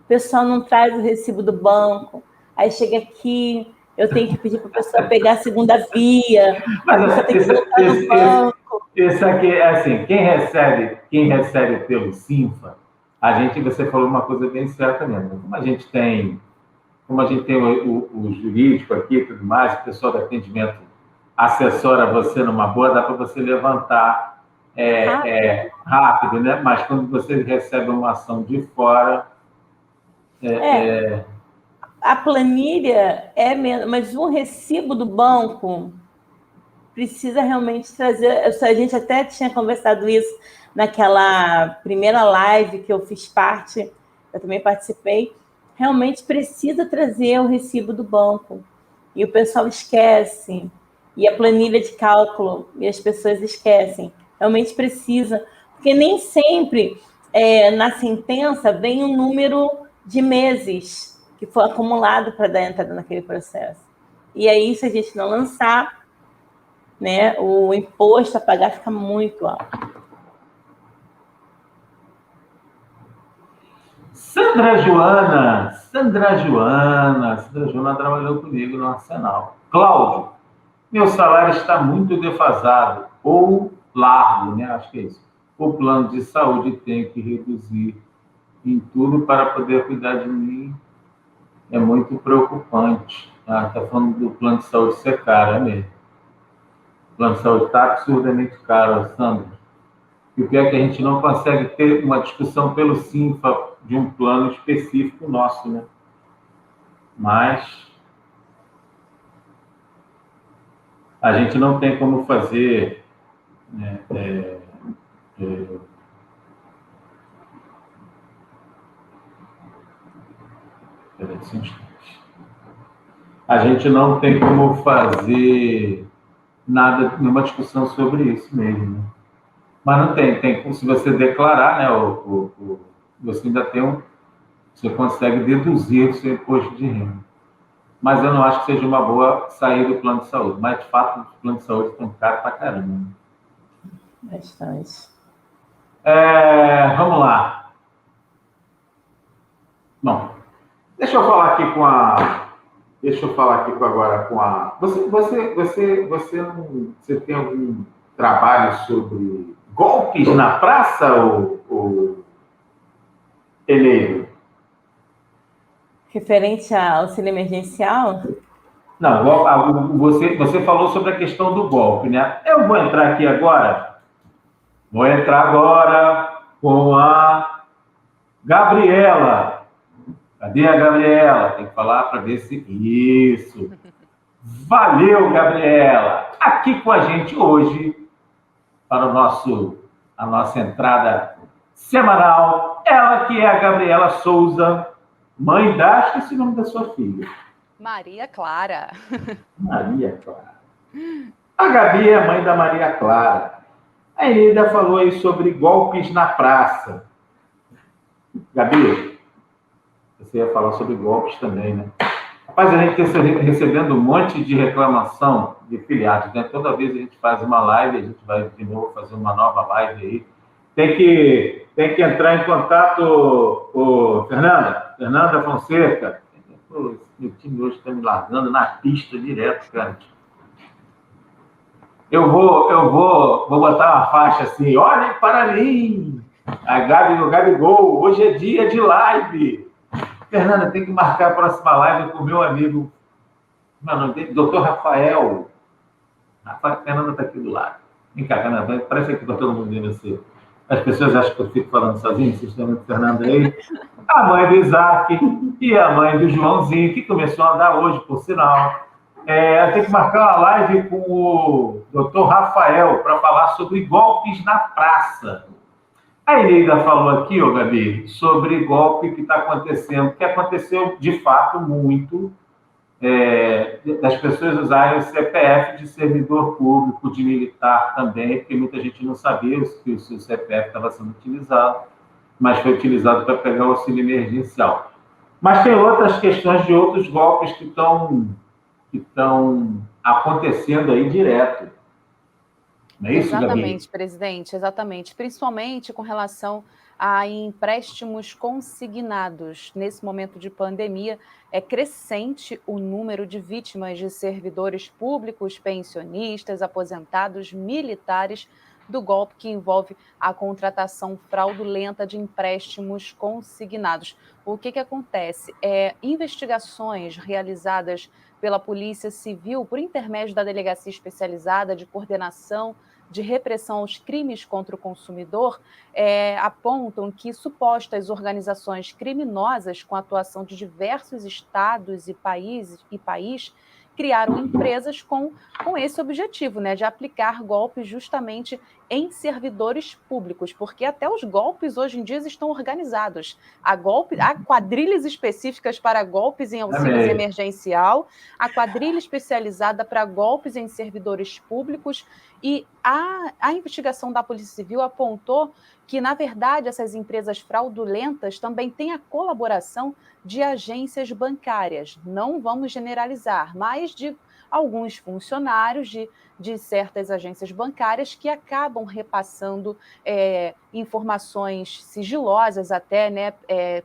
O pessoal não traz o recibo do banco. Aí chega aqui, eu tenho que pedir para a pessoa pegar a segunda via. Mas a pessoa tem que voltar no banco. Esse aqui é assim, quem recebe pelo Sinfa, você falou uma coisa bem certa mesmo. Como a gente tem o jurídico aqui e tudo mais, o pessoal do atendimento assessora você numa boa, dá para você levantar rápido, né? Mas quando você recebe uma ação de fora... A planilha é menos, mas o recibo do banco precisa realmente trazer... A gente até tinha conversado isso naquela primeira live que eu fiz parte, eu também participei. Realmente precisa trazer o recibo do banco. E o pessoal esquece. E a planilha de cálculo, e as pessoas esquecem. Realmente precisa. Porque nem sempre na sentença vem um número de meses que foi acumulado para dar entrada naquele processo. E aí, se a gente não lançar, né, o imposto a pagar fica muito alto. Sandra Joana trabalhou comigo no Arsenal. Cláudio, Meu salário está muito defasado, ou largo, né? Acho que é isso. O plano de saúde tem que reduzir em tudo para poder cuidar de mim. É muito preocupante. Está falando do plano de saúde ser caro, é mesmo. O plano de saúde está absurdamente caro, Sandra. E o pior é que a gente não consegue ter uma discussão pelo Sinfa de um plano específico nosso, né? Mas a gente não tem como fazer, né, a gente não tem como fazer nada, nenhuma discussão sobre isso mesmo, né? Mas não tem, se você declarar, né, você ainda tem você consegue deduzir o seu imposto de renda. Mas eu não acho que seja uma boa sair do plano de saúde. Mas, de fato, o plano de saúde estão caro pra caramba. Né? Bastante. Vamos lá. Bom, deixa eu falar aqui agora com a. Você tem algum trabalho sobre golpes na praça, ou Eneiro? Referente ao auxílio emergencial? Não, você falou sobre a questão do golpe, né? Eu vou entrar aqui agora. Vou entrar agora com a Gabriela. Cadê a Gabriela? Tem que falar para ver se. Isso. Valeu, Gabriela. Aqui com a gente hoje, para a nossa entrada semanal, ela que é a Gabriela Souza, mãe da. Esqueci o nome da sua filha. Maria Clara. Maria Clara. A Gabi é a mãe da Maria Clara. A Eneida falou aí sobre golpes na praça. Gabi, você ia falar sobre golpes também, né? Rapaz, a gente está recebendo um monte de reclamação de filiados, né? Toda vez a gente faz uma live, a gente vai de novo fazer uma nova live aí. Tem que entrar em contato com Fernanda Fonseca. Pô, meu time hoje está me largando na pista direto, cara. Eu vou botar uma faixa assim, olhem para mim, a Gabi, o Gabigol, hoje é dia de live. Fernanda, tem que marcar a próxima live com o meu amigo, Dr. Rafael. Fernanda está aqui do lado. Vem cá, Fernanda, parece que está todo mundo vendo você. As pessoas acham que eu fico falando sozinho, vocês estão vendo Fernanda aí. A mãe do Isaac e a mãe do Joãozinho, que começou a andar hoje, por sinal. Tem que marcar uma live com o Dr. Rafael para falar sobre golpes na praça. A Eneida falou aqui, Gabi, sobre golpe que está acontecendo, que aconteceu de fato muito, das pessoas usarem o CPF de servidor público, de militar também, porque muita gente não sabia que o seu CPF estava sendo utilizado, mas foi utilizado para pegar o auxílio emergencial. Mas tem outras questões de outros golpes que estão acontecendo aí direto. Não é isso, Exatamente, Gabi? presidente, exatamente. Principalmente com relação a empréstimos consignados. Nesse momento de pandemia, é crescente o número de vítimas de servidores públicos, pensionistas, aposentados, militares, do golpe que envolve a contratação fraudulenta de empréstimos consignados. O que acontece? Investigações realizadas pela Polícia Civil, por intermédio da Delegacia Especializada de Coordenação de Repressão aos Crimes contra o Consumidor, apontam que supostas organizações criminosas com atuação de diversos estados e país criaram empresas com esse objetivo, né, de aplicar golpes justamente em servidores públicos, porque até os golpes hoje em dia estão organizados. Há quadrilhas específicas para golpes em auxílios emergencial, há quadrilha especializada para golpes em servidores públicos, e a investigação da Polícia Civil apontou que, na verdade, essas empresas fraudulentas também têm a colaboração de agências bancárias. Não vamos generalizar, mas de alguns funcionários de certas agências bancárias que acabam repassando informações sigilosas até, né,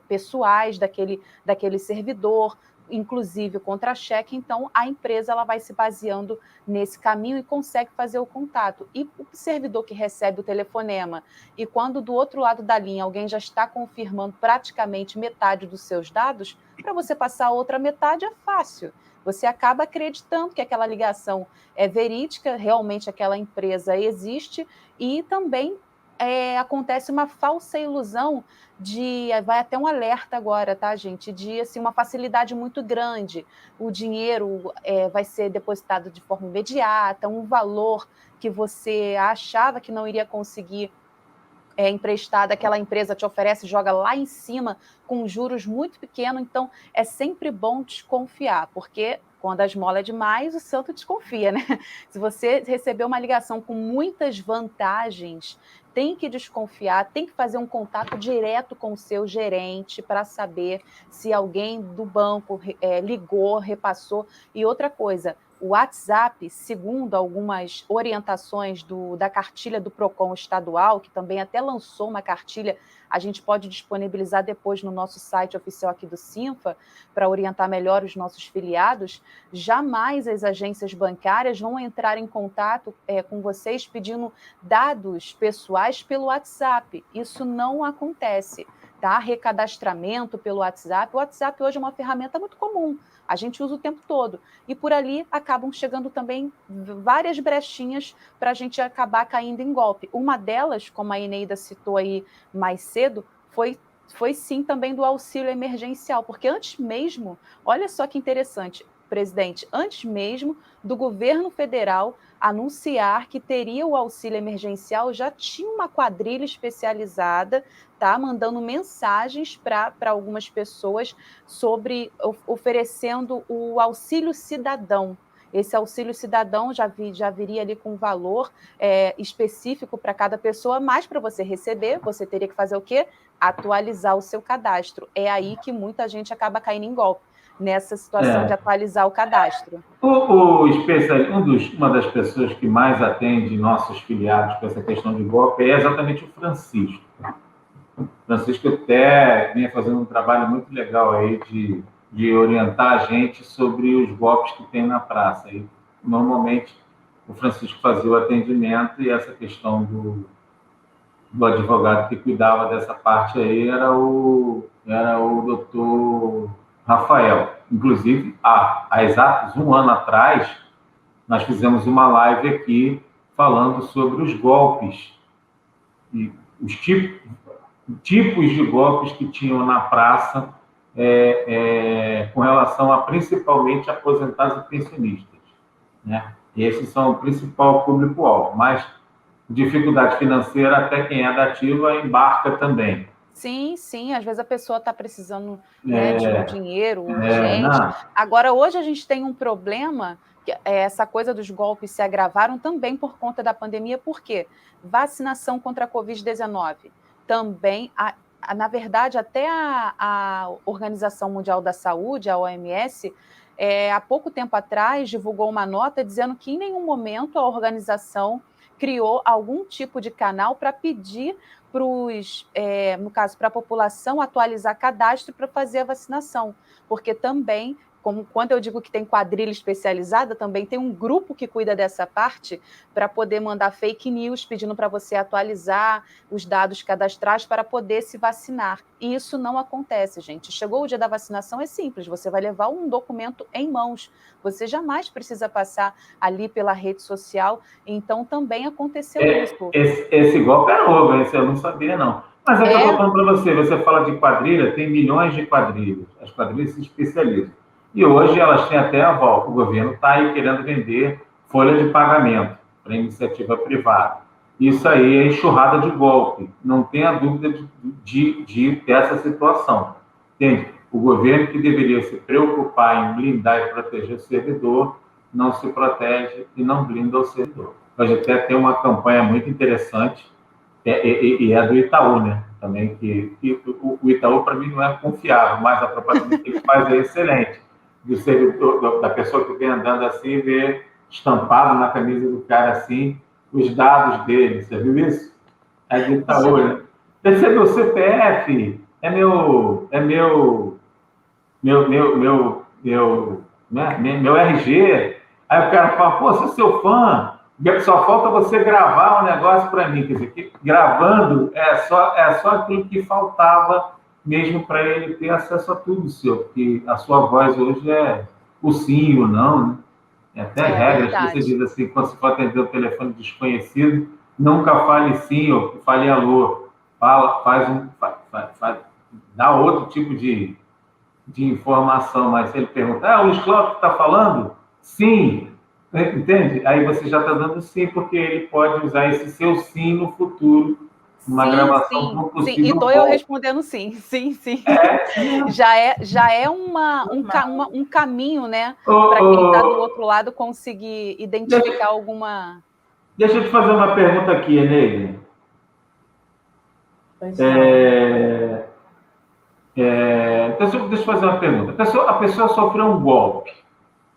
pessoais daquele servidor, inclusive contra-cheque, então a empresa ela vai se baseando nesse caminho e consegue fazer o contato. E o servidor que recebe o telefonema, e quando do outro lado da linha alguém já está confirmando praticamente metade dos seus dados, para você passar a outra metade é fácil. Você acaba acreditando que aquela ligação é verídica, realmente aquela empresa existe, e também acontece uma falsa ilusão vai até um alerta agora, tá, gente, de assim, uma facilidade muito grande. O dinheiro vai ser depositado de forma imediata, um valor que você achava que não iria conseguir emprestada, aquela empresa te oferece, joga lá em cima com juros muito pequenos. Então é sempre bom desconfiar, porque quando a esmola é demais, o santo desconfia, né? Se você receber uma ligação com muitas vantagens, tem que desconfiar, tem que fazer um contato direto com o seu gerente para saber se alguém do banco ligou, repassou. E outra coisa, o WhatsApp, segundo algumas orientações da cartilha do PROCON estadual, que também até lançou uma cartilha, a gente pode disponibilizar depois no nosso site oficial aqui do Sinfa, para orientar melhor os nossos filiados, jamais as agências bancárias vão entrar em contato com vocês pedindo dados pessoais pelo WhatsApp. Isso não acontece, tá? Recadastramento pelo WhatsApp. O WhatsApp hoje é uma ferramenta muito comum, a gente usa o tempo todo. E por ali acabam chegando também várias brechinhas para a gente acabar caindo em golpe. Uma delas, como a Eneida citou aí mais cedo, foi sim também do auxílio emergencial, porque antes mesmo, olha só que interessante, presidente, antes mesmo do governo federal anunciar que teria o auxílio emergencial, já tinha uma quadrilha especializada, tá, mandando mensagens para algumas pessoas oferecendo o auxílio cidadão. Esse auxílio cidadão já viria ali com valor específico para cada pessoa, mas para você receber, você teria que fazer o quê? Atualizar o seu cadastro. É aí que muita gente acaba caindo em golpe, nessa situação de atualizar o cadastro. Uma das pessoas que mais atende nossos filiados com essa questão de golpe é exatamente o Francisco. O Francisco até vinha fazendo um trabalho muito legal aí de orientar a gente sobre os golpes que tem na praça. E, normalmente, o Francisco fazia o atendimento e essa questão do advogado que cuidava dessa parte aí era o doutor Rafael. Inclusive, há exatos um ano atrás, nós fizemos uma live aqui falando sobre os golpes e os tipos de golpes que tinham na praça com relação a principalmente aposentados e pensionistas, né? Esses são o principal público-alvo, mas dificuldade financeira, até quem é da ativa embarca também. Sim, sim, às vezes a pessoa está precisando de um dinheiro urgente. Não. Agora, hoje a gente tem um problema, que essa coisa dos golpes se agravaram também por conta da pandemia, por quê? Vacinação contra a Covid-19. Também, na verdade, até a Organização Mundial da Saúde, a OMS, há pouco tempo atrás, divulgou uma nota dizendo que em nenhum momento a organização criou algum tipo de canal para pedir no caso, para a população atualizar cadastro para fazer a vacinação, porque também, como quando eu digo que tem quadrilha especializada, também tem um grupo que cuida dessa parte para poder mandar fake news pedindo para você atualizar os dados cadastrais para poder se vacinar. E isso não acontece, gente. Chegou o dia da vacinação, é simples, você vai levar um documento em mãos. Você jamais precisa passar ali pela rede social. Então, também aconteceu isso. Esse golpe é novo, esse eu não sabia, não. Mas é que eu estou falando para você fala de quadrilha, tem milhões de quadrilhas. As quadrilhas se especializam. E hoje elas têm até aval. O governo está aí querendo vender folha de pagamento para iniciativa privada. Isso aí é enxurrada de golpe. Não tenha dúvida de dessa situação. Entende? O governo que deveria se preocupar em blindar e proteger o servidor, não se protege e não blinda o servidor. Hoje até tem uma campanha muito interessante, e é do Itaú, né? Também que o Itaú, para mim, não é confiável, mas a propaganda que ele faz é excelente. Do servidor, da pessoa que vem andando assim, vê estampado na camisa do cara assim, os dados dele. Você viu isso? É do Itaú, né? Deve ser meu CPF, é meu meu RG. Aí o cara fala, pô, sou seu fã, só falta você gravar um negócio para mim. Quer dizer, que gravando é só aquilo que faltava mesmo para ele ter acesso a tudo seu, porque a sua voz hoje é o sim e o não, né? Tem até regras que você diz assim, quando você for atender o telefone desconhecido, nunca fale sim ou fale alô. Dá outro tipo de informação, mas se ele perguntar, o Luiz Cláudio está falando? Sim. Entende? Aí você já está dando sim, porque ele pode usar esse seu sim no futuro, numa gravação de um possível sim. E estou eu respondendo sim. Já é um caminho, né? Para quem está do outro lado conseguir identificar alguma... Deixa eu te fazer uma pergunta aqui, Eneide. Deixa eu fazer uma pergunta. A pessoa sofreu um golpe,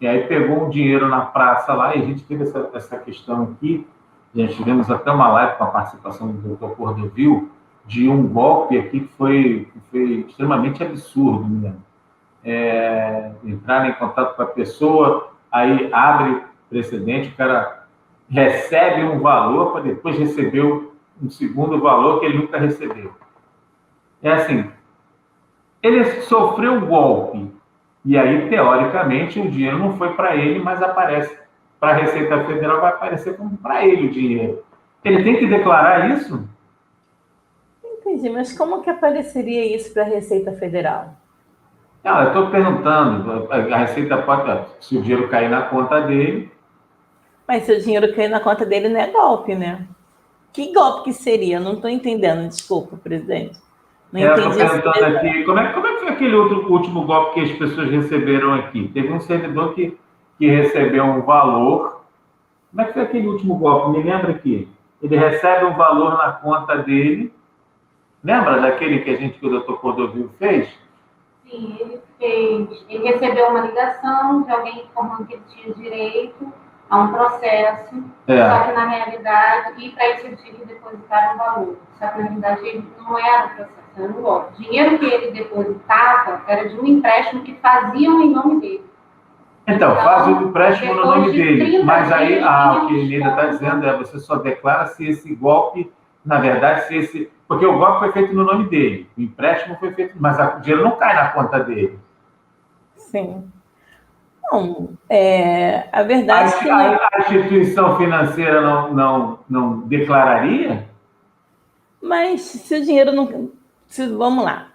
e aí pegou um dinheiro na praça lá, e a gente teve essa questão aqui, a gente tivemos até uma live com a participação do Dr. Cordovil, de um golpe aqui que foi extremamente absurdo mesmo. Entrar em contato com a pessoa, aí abre precedente, o cara recebe um valor para depois receber um segundo valor que ele nunca recebeu. É assim, ele sofreu um golpe, e aí, teoricamente, o dinheiro não foi para ele, mas aparece para a Receita Federal, vai aparecer como para ele o dinheiro. Ele tem que declarar isso? Entendi, mas como que apareceria isso para a Receita Federal? Não, eu estou perguntando, a Receita pode, se o dinheiro cair na conta dele... Mas se o dinheiro cair na conta dele, não é golpe, né? Que golpe que seria? Não estou entendendo, desculpa, presidente. Não entendi. Estou perguntando aqui, como é que foi aquele último golpe que as pessoas receberam aqui? Teve um servidor que recebeu um valor. Como é que foi aquele último golpe? Me lembra aqui. Ele recebe um valor na conta dele. Lembra daquele que o doutor Cordovil fez? Sim, ele recebeu uma ligação de alguém informando que ele tinha direito a um processo, só que na realidade, e para isso ele tinha que depositar um valor. Só que na realidade ele não era o processo, era um golpe. O dinheiro que ele depositava era de um empréstimo que faziam em nome dele. Então faz o empréstimo no nome dele. Mas aí, o que ele ainda está dizendo é você só declara se esse golpe, na verdade, porque o golpe foi feito no nome dele, o empréstimo foi feito, mas o dinheiro não cai na conta dele. Sim. Não, a verdade é que... A instituição financeira não declararia? Mas se o dinheiro não... vamos lá.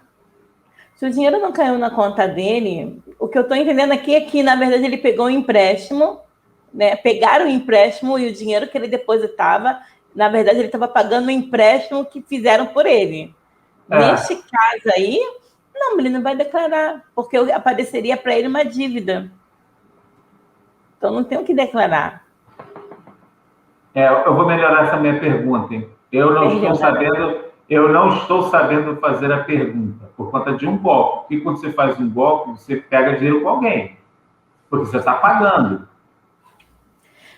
Se o dinheiro não caiu na conta dele, o que eu estou entendendo aqui é que, na verdade, ele pegou um empréstimo, né? Pegaram o empréstimo e o dinheiro que ele depositava, na verdade, ele estava pagando o empréstimo que fizeram por ele. Neste caso aí, não, ele não vai declarar, porque apareceria para ele uma dívida. Então, não tem o que declarar. Eu vou melhorar essa minha pergunta, hein? Eu não estou sabendo fazer a pergunta por conta de um golpe. Porque quando você faz um golpe, você pega dinheiro com alguém. Porque você está pagando.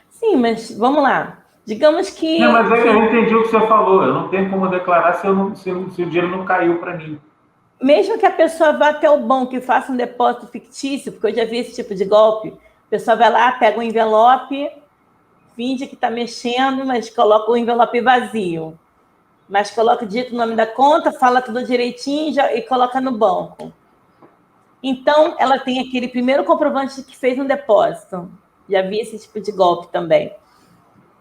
Sim, mas vamos lá. Digamos que... Não, mas eu entendi o que você falou. Eu não tenho como declarar se o dinheiro não caiu para mim. Mesmo que a pessoa vá até o banco e faça um depósito fictício, porque eu já vi esse tipo de golpe, a pessoa vai lá, pega um envelope, finge que está mexendo, mas coloca o envelope vazio. Mas coloca o nome da conta, fala tudo direitinho e coloca no banco. Então, ela tem aquele primeiro comprovante que fez um depósito. Já vi esse tipo de golpe também.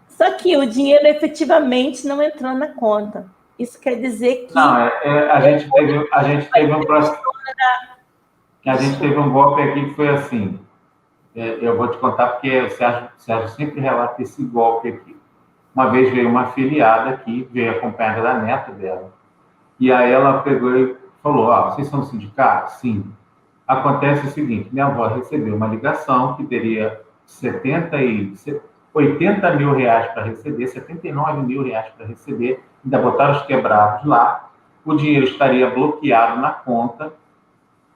Só que o dinheiro efetivamente não entrou na conta. Isso quer dizer que... Não, a gente teve um processo... A gente teve um golpe aqui que foi assim... eu vou te contar porque o Sérgio sempre relata esse golpe aqui. Uma vez veio uma afiliada aqui, veio acompanhada da neta dela. E aí ela pegou e falou, vocês são sindicato? Sim. Acontece o seguinte, minha avó recebeu uma ligação que teria 80 mil reais para receber, 79 mil reais para receber, ainda botaram os quebrados lá, o dinheiro estaria bloqueado na conta,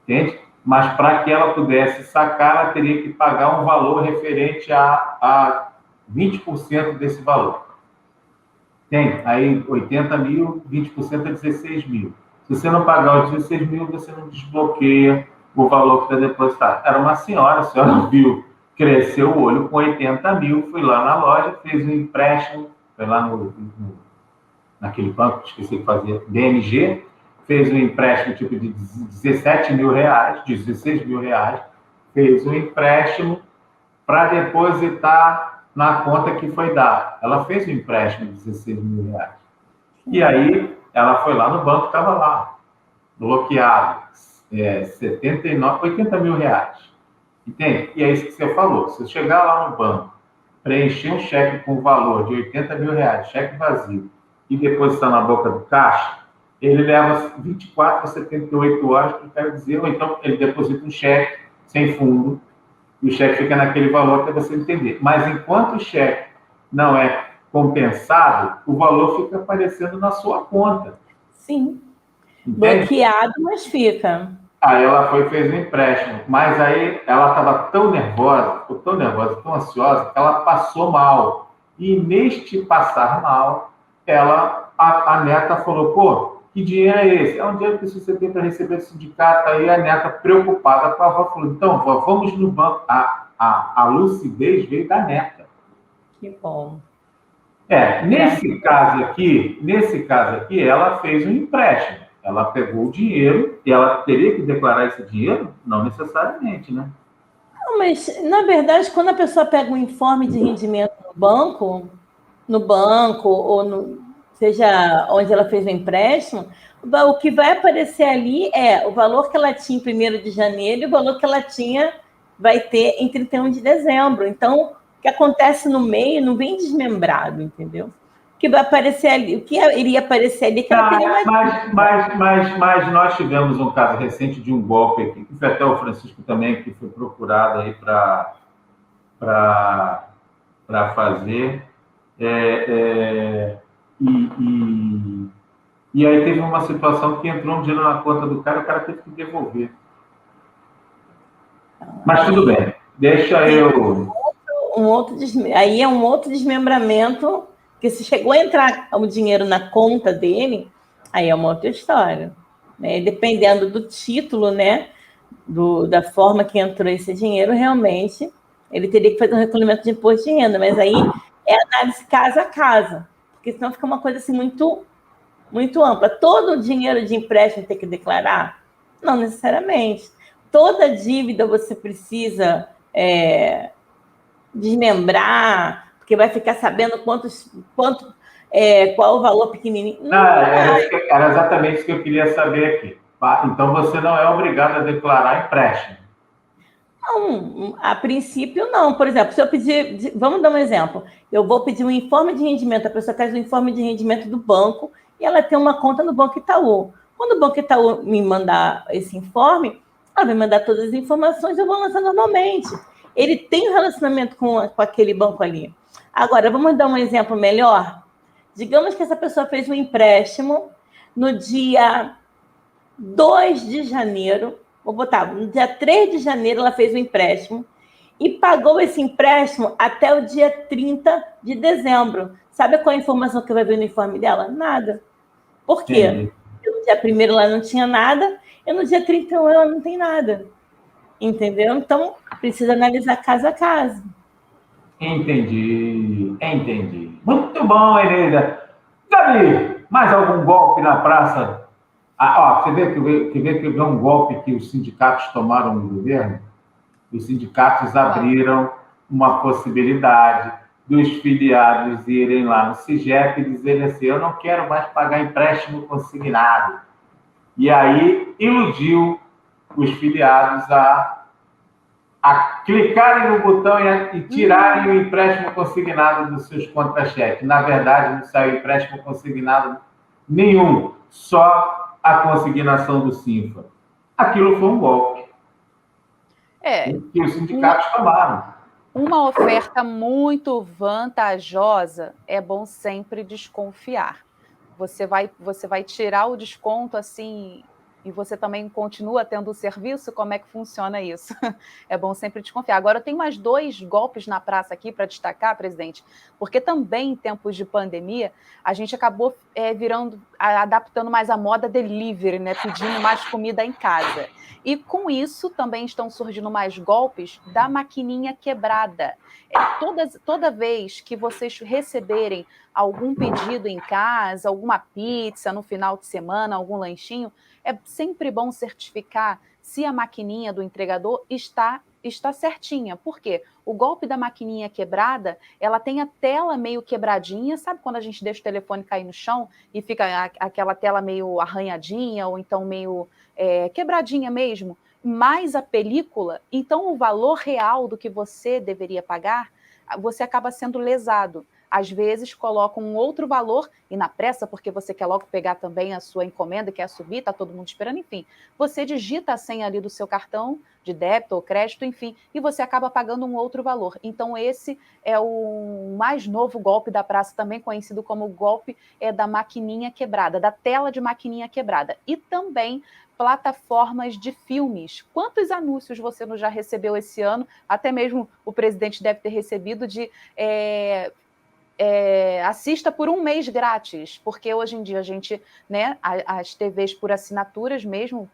entende? Mas para que ela pudesse sacar, ela teria que pagar um valor referente a 20% desse valor. Tem, aí 80 mil, 20% é 16 mil. Se você não pagar os 16 mil, você não desbloqueia o valor que está depositado. Era uma senhora, a senhora viu, cresceu o olho com 80 mil, fui lá na loja, fez um empréstimo, foi lá naquele banco, esqueci que fazia, BMG, fez um empréstimo tipo de 17 mil reais, 16 mil reais, fez um empréstimo para depositar na conta que foi dada. Ela fez um empréstimo de 16 mil reais. E aí, ela foi lá no banco, estava lá, bloqueado, 80 mil reais. Entende? E é isso que você falou. Se você chegar lá no banco, preencher um cheque com valor de 80 mil reais, cheque vazio, e depositar na boca do caixa, ele leva 24 a 78 horas, que quero dizer, ou então ele deposita um cheque sem fundo, e o cheque fica naquele valor até você entender. Mas enquanto o cheque não é compensado, o valor fica aparecendo na sua conta. Sim. Entende? Bloqueado, mas fica. Aí ela foi e fez um empréstimo. Mas aí ela estava tão nervosa, ficou tão nervosa, tão ansiosa, que ela passou mal. E neste passar mal, a neta falou, pô, que dinheiro é esse? É um dinheiro que você tem para receber do sindicato. Aí a neta, preocupada com a avó, falou, então, vó, vamos no banco. A lucidez veio da neta. Que bom. Nesse caso aqui, ela fez um empréstimo. Ela pegou o dinheiro e ela teria que declarar esse dinheiro? Não necessariamente, né? Não, mas, na verdade, quando a pessoa pega um informe de rendimento no banco ou seja onde ela fez o empréstimo, o que vai aparecer ali é o valor que ela tinha em 1º de janeiro e o valor que ela vai ter em 31 de dezembro. Então, o que acontece no meio não vem desmembrado, entendeu? O que vai aparecer ali, o que iria aparecer ali, que ela teria mas nós tivemos um caso recente de um golpe aqui, que foi até o Francisco também, que foi procurado aí para fazer. E aí teve uma situação que entrou um dinheiro na conta do cara, o cara teve que devolver. Mas tudo bem, deixa eu... Aí é um outro desmembramento, porque se chegou a entrar o dinheiro na conta dele, aí é uma outra história. Né? Dependendo do título, né? Da forma que entrou esse dinheiro, realmente, ele teria que fazer um recolhimento de imposto de renda, mas aí é análise casa a casa, porque senão fica uma coisa assim muito, muito ampla. Todo o dinheiro de empréstimo tem que declarar? Não necessariamente. Toda dívida você precisa desmembrar, porque vai ficar sabendo qual o valor pequenininho. Era exatamente isso que eu queria saber aqui. Então, você não é obrigado a declarar empréstimo. Não, a princípio não. Por exemplo, se eu pedir... Vamos dar um exemplo. Eu vou pedir um informe de rendimento, a pessoa quer um informe de rendimento do banco e ela tem uma conta no Banco Itaú. Quando o Banco Itaú me mandar esse informe, ela vai mandar todas as informações, eu vou lançar normalmente. Ele tem um relacionamento com aquele banco ali. Agora, vamos dar um exemplo melhor? Digamos que essa pessoa fez um empréstimo no dia 2 de janeiro, vou botar, no dia 3 de janeiro ela fez um empréstimo e pagou esse empréstimo até o dia 30 de dezembro. Sabe qual é a informação que vai ver no informe dela? Nada. Por quê? Porque no dia 1º ela não tinha nada e no dia 31 ela não tem nada. Entendeu? Então, precisa analisar caso a caso. Entendi. Muito bom, Eneida. Gabi, mais algum golpe na praça? Você vê que veio um golpe que os sindicatos tomaram no governo? Os sindicatos abriram uma possibilidade dos filiados irem lá no SIGEP e dizerem assim, eu não quero mais pagar empréstimo consignado. E aí iludiu os filiados a clicarem no botão e tirarem o empréstimo consignado dos seus contra-cheques. Na verdade, não saiu empréstimo consignado nenhum, só a consignação do Sinfa. Aquilo foi um golpe. Que os sindicatos tomaram. Uma oferta muito vantajosa, é bom sempre desconfiar. Você vai tirar o desconto assim e você também continua tendo o serviço, como é que funciona isso? É bom sempre desconfiar. Agora, eu tenho mais 2 golpes na praça aqui para destacar, presidente, porque também em tempos de pandemia, a gente acabou adaptando mais a moda delivery, né? Pedindo mais comida em casa. E com isso também estão surgindo mais golpes da maquininha quebrada. Toda vez que vocês receberem algum pedido em casa, alguma pizza no final de semana, algum lanchinho, é sempre bom certificar se a maquininha do entregador está certinha. Por quê? O golpe da maquininha quebrada, ela tem a tela meio quebradinha, sabe quando a gente deixa o telefone cair no chão e fica aquela tela meio arranhadinha ou então meio quebradinha mesmo, mais a película, então o valor real do que você deveria pagar, você acaba sendo lesado. Às vezes colocam um outro valor e na pressa, porque você quer logo pegar também a sua encomenda, quer subir, está todo mundo esperando, enfim. Você digita a senha ali do seu cartão de débito ou crédito, enfim, e você acaba pagando um outro valor. Então esse é o mais novo golpe da praça, também conhecido como o golpe da maquininha quebrada, da tela de maquininha quebrada. E também plataformas de filmes. Quantos anúncios você não já recebeu esse ano? Até mesmo o presidente deve ter recebido de... assista por 1 mês grátis, porque hoje em dia a gente, né, as TVs por assinaturas mesmo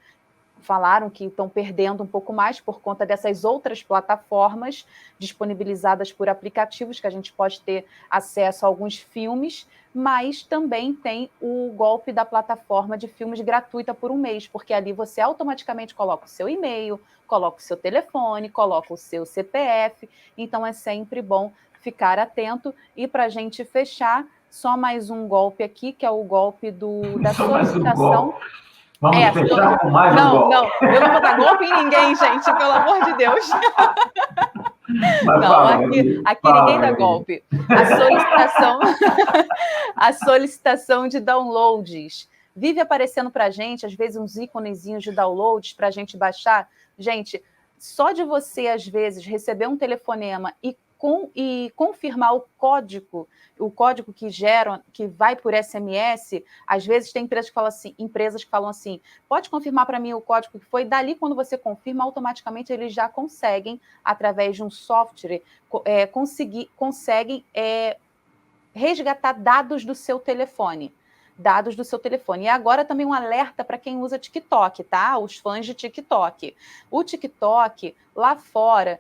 falaram que estão perdendo um pouco mais por conta dessas outras plataformas disponibilizadas por aplicativos que a gente pode ter acesso a alguns filmes, mas também tem o golpe da plataforma de filmes gratuita por 1 mês, porque ali você automaticamente coloca o seu e-mail, coloca o seu telefone, coloca o seu CPF, então é sempre bom ficar atento. E para a gente fechar, só mais um golpe aqui, que é o golpe da solicitação. Vamos fechar com mais um golpe. Não, eu não vou dar golpe em ninguém, gente, pelo amor de Deus. Mas não, aqui ninguém dá golpe. A solicitação de downloads. Vive aparecendo para a gente, às vezes, uns íconezinhos de downloads para a gente baixar. Gente, só de você, às vezes, receber um telefonema e confirmar o código que vai por SMS, às vezes tem empresas que falam assim, pode confirmar para mim o código que foi, dali quando você confirma, automaticamente eles já conseguem, através de um software, conseguem resgatar dados do seu telefone. E agora também um alerta para quem usa TikTok, tá? Os fãs de TikTok. O TikTok, lá fora,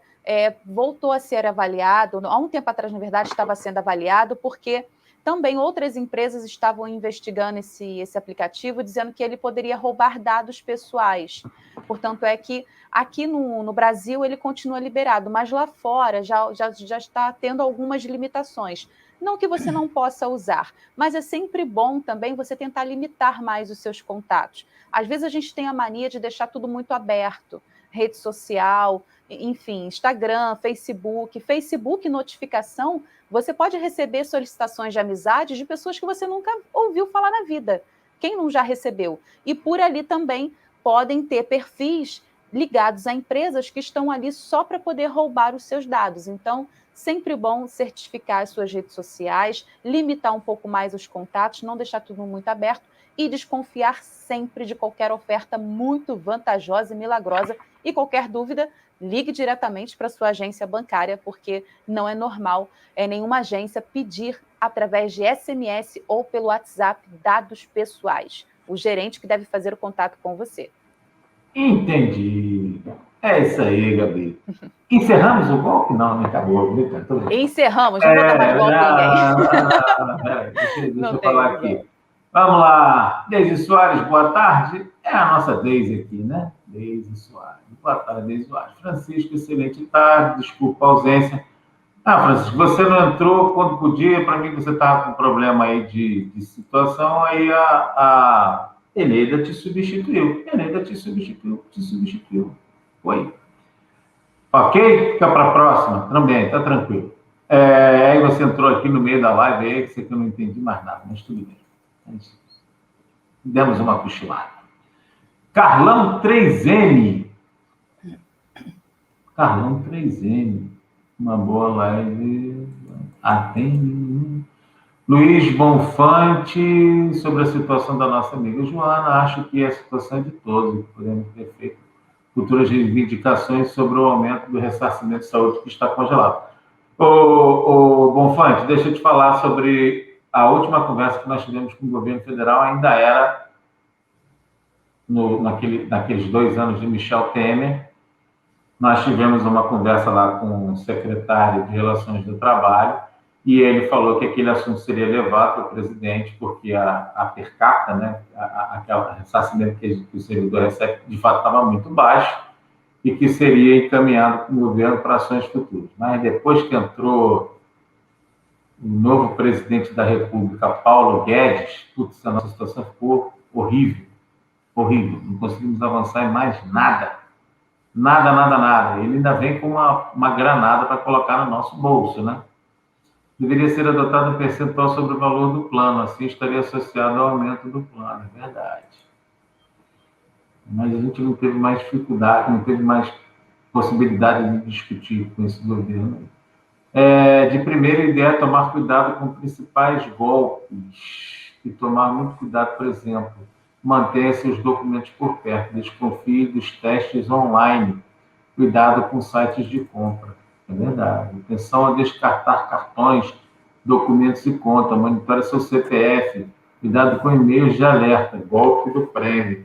voltou a ser avaliado, há um tempo atrás, na verdade, estava sendo avaliado, porque também outras empresas estavam investigando esse aplicativo, dizendo que ele poderia roubar dados pessoais. Portanto, é que aqui no Brasil ele continua liberado, mas lá fora já está tendo algumas limitações. Não que você não possa usar, mas é sempre bom também você tentar limitar mais os seus contatos. Às vezes a gente tem a mania de deixar tudo muito aberto, rede social, enfim, Instagram, Facebook notificação, você pode receber solicitações de amizade de pessoas que você nunca ouviu falar na vida. Quem não já recebeu? E por ali também podem ter perfis ligados a empresas que estão ali só para poder roubar os seus dados. Então, sempre bom certificar as suas redes sociais, limitar um pouco mais os contatos, não deixar tudo muito aberto e desconfiar sempre de qualquer oferta muito vantajosa e milagrosa. E qualquer dúvida, ligue diretamente para a sua agência bancária, porque não é normal nenhuma agência pedir através de SMS ou pelo WhatsApp dados pessoais. O gerente que deve fazer o contato com você. Entendi. É isso aí, Gabi. Encerramos o golpe? Não acabou. Encerramos, não vou dar mais golpe a ninguém. Deixa eu falar aqui. Vamos lá. Deise Soares, boa tarde. É a nossa Deise aqui, né? Deise Soares. Boa tarde, Deise Soares. Francisco, excelente tarde. Desculpa a ausência. Francisco, você não entrou quando podia. Para mim, você estava com problema aí de situação. Aí a Eneida te substituiu. Te substituiu. Foi. Ok? Fica para a próxima. Também, tá tranquilo. Aí você entrou aqui no meio da live, aí que eu não entendi mais nada, mas tudo bem. Demos uma cochilada. Carlão 3M. Carlão 3M. Uma boa live. Tem. Luiz Bonfante, sobre a situação da nossa amiga Joana, acho que é a situação de todos, que podemos ter feito futuras reivindicações sobre o aumento do ressarcimento de saúde que está congelado. Ô Bonfante, deixa eu te falar sobre a última conversa que nós tivemos com o governo federal, ainda era naqueles 2 anos de Michel Temer. Nós tivemos uma conversa lá com o secretário de Relações do Trabalho, e ele falou que aquele assunto seria levado para o presidente, porque a per capita, né, aquele ressarcimento que o servidor recebe, de fato, estava muito baixo, e que seria encaminhado para o governo para ações futuras. Mas depois que entrou o novo presidente da República, Paulo Guedes, putz, a nossa situação ficou horrível, horrível. Não conseguimos avançar em mais nada. Nada. Ele ainda vem com uma granada para colocar no nosso bolso, né? Deveria ser adotado um percentual sobre o valor do plano, assim estaria associado ao aumento do plano, é verdade. Mas a gente não teve mais dificuldade, não teve mais possibilidade de discutir com esse governo. De primeira ideia, é tomar cuidado com principais golpes e tomar muito cuidado, por exemplo, mantenha seus documentos por perto, desconfie dos testes online, cuidado com sites de compra. É verdade. Atenção a descartar cartões, documentos e conta, monitore seu CPF, cuidado com e-mails de alerta, golpe do prêmio.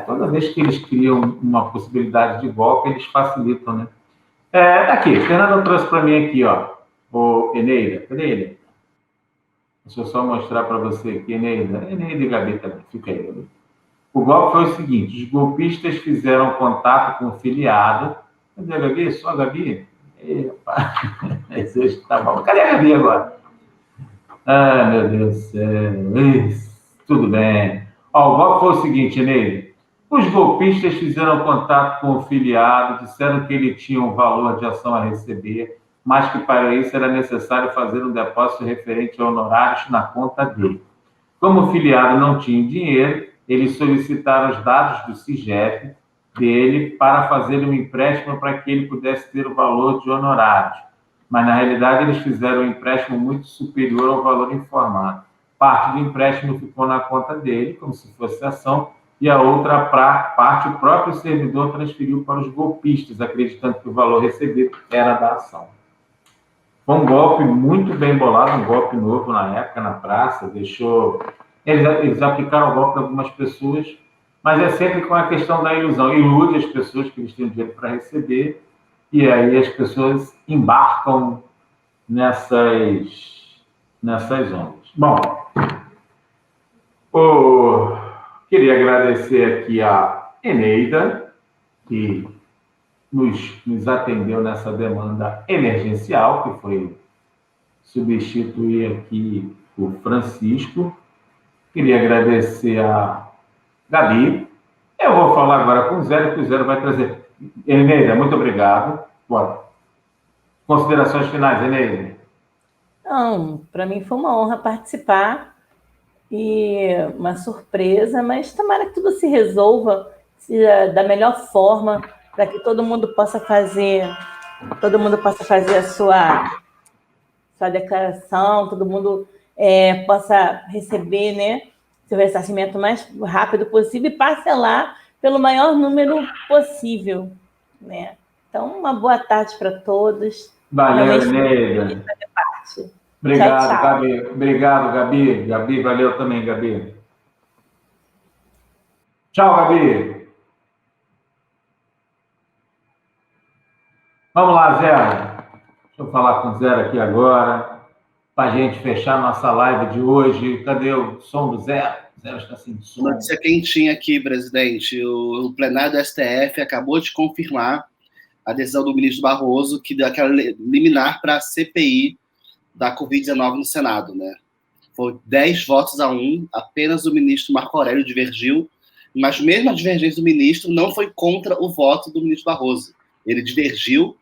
Toda vez que eles criam uma possibilidade de golpe, eles facilitam, né? Aqui, Fernando trouxe para mim aqui, ó, o Eneida. Deixa eu só mostrar para você aqui, Eneida e Gabi também, fica aí. O golpe foi o seguinte, os golpistas fizeram contato com o filiado. Cadê a Gabi? Só a Gabi? Esse hoje tá bom. Cadê a Gabi agora? Meu Deus do céu. Tudo bem. O golpe foi o seguinte, Eneida. Os golpistas fizeram contato com o filiado, disseram que ele tinha um valor de ação a receber, mas que para isso era necessário fazer um depósito referente a honorários na conta dele. Como o filiado não tinha dinheiro, eles solicitaram os dados do CIGEP dele para fazer um empréstimo para que ele pudesse ter o valor de honorários. Mas, na realidade, eles fizeram um empréstimo muito superior ao valor informado. Parte do empréstimo ficou na conta dele, como se fosse ação, e a outra parte o próprio servidor transferiu para os golpistas, acreditando que o valor recebido era da ação. Foi um golpe muito bem bolado, um golpe novo na época, na praça, Eles aplicaram o golpe em algumas pessoas, mas é sempre com a questão da ilusão. Ilude as pessoas que eles têm dinheiro para receber, e aí as pessoas embarcam nessas ondas. Bom, queria agradecer aqui a Eneida, que nos atendeu nessa demanda emergencial, que foi substituir aqui o Francisco. Queria agradecer a Gabi. Eu vou falar agora com o Zé, que o Zé vai trazer. Eneida, muito obrigado. Bora. Considerações finais, Eneida? Não, para mim foi uma honra participar e uma surpresa, mas tomara que tudo se resolva da melhor forma, para que todo mundo possa fazer a sua declaração, todo mundo possa receber, né, seu ressarcimento o mais rápido possível e parcelar pelo maior número possível, né? Então, uma boa tarde para todos. Valeu, Eneida. Obrigado, tchau, tchau. Gabi. Obrigado, Gabi. Gabi, valeu também, Gabi. Tchau, Gabi. Vamos lá, Zé. Deixa eu falar com o Zé aqui agora, para a gente fechar nossa live de hoje. Cadê o som do Zé? O Zé está sem som. Notícia quentinha aqui, presidente. O plenário do STF acabou de confirmar a decisão do ministro Barroso, que deu aquela liminar para a CPI da Covid-19 no Senado, né? Foi 10 votos a 1, apenas o ministro Marco Aurélio divergiu, mas mesmo a divergência do ministro não foi contra o voto do ministro Barroso. Ele divergiu,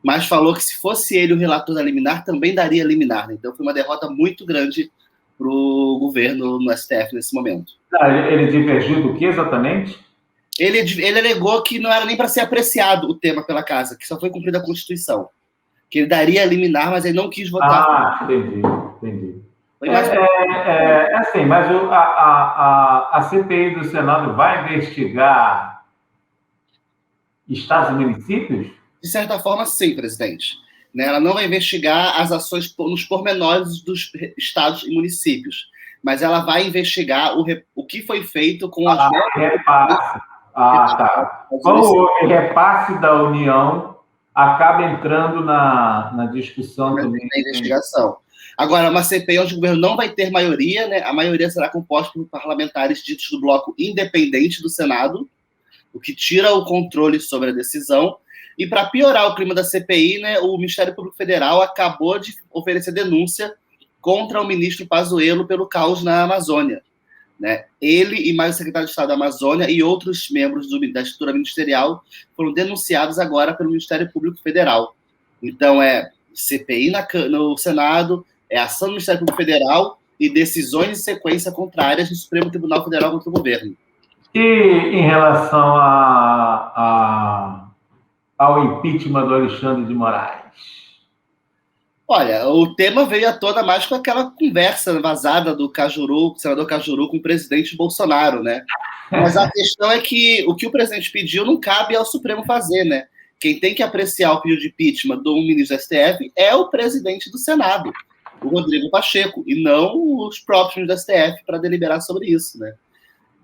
mas falou que se fosse ele o relator da liminar, também daria liminar. Então foi uma derrota muito grande para o governo no STF nesse momento. Ele divergiu do que exatamente? Ele alegou que não era nem para ser apreciado o tema pela casa, que só foi cumprida a Constituição. Que ele daria liminar, mas ele não quis votar. Entendi. Foi mais... assim, mas a CPI do Senado vai investigar estados e municípios? De certa forma, sim, presidente. Né? Ela não vai investigar as ações nos pormenores dos estados e municípios, mas ela vai investigar o que foi feito com as... repasse. Tá. Como o repasse da União acaba entrando na discussão também. Na investigação. Agora, uma CPI onde o governo não vai ter maioria, né? A maioria será composta por parlamentares ditos do bloco independente do Senado, o que tira o controle sobre a decisão. E para piorar o clima da CPI, né, o Ministério Público Federal acabou de oferecer denúncia contra o ministro Pazuello pelo caos na Amazônia. Né? Ele e mais o secretário de Estado da Amazônia e outros membros da estrutura ministerial foram denunciados agora pelo Ministério Público Federal. Então, é CPI no Senado, é ação do Ministério Público Federal e decisões de sequência contrárias do Supremo Tribunal Federal contra o governo. E em relação ao impeachment do Alexandre de Moraes? Olha, o tema veio à tona mais com aquela conversa vazada do senador Cajuru com o presidente Bolsonaro, né? Mas a questão é que o que o presidente pediu não cabe ao Supremo fazer, né? Quem tem que apreciar o pedido de impeachment do ministro do STF é o presidente do Senado, o Rodrigo Pacheco, e não os próprios ministros do STF para deliberar sobre isso, né?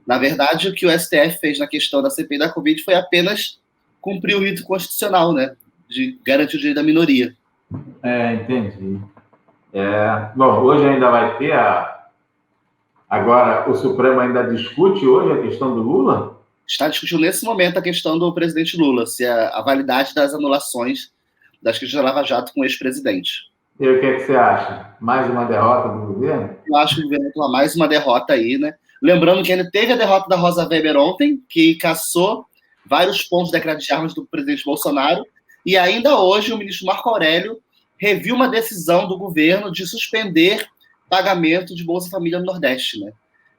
Na verdade, o que o STF fez na questão da CPI da Covid foi apenas cumprir o rito constitucional, né? De garantir o direito da minoria. Entendi. Bom, hoje ainda vai ter Agora, o Supremo ainda discute hoje a questão do Lula? Está discutindo nesse momento a questão do presidente Lula, se a validade das anulações das questões da Lava Jato com o ex-presidente. E o que é que você acha? Mais uma derrota do governo? Eu acho que o governo tem mais uma derrota aí, né? Lembrando que ainda teve a derrota da Rosa Weber ontem, que cassou vários pontos do decreto de armas do presidente Bolsonaro, e ainda hoje o ministro Marco Aurélio reviu uma decisão do governo de suspender pagamento de Bolsa Família no Nordeste, né?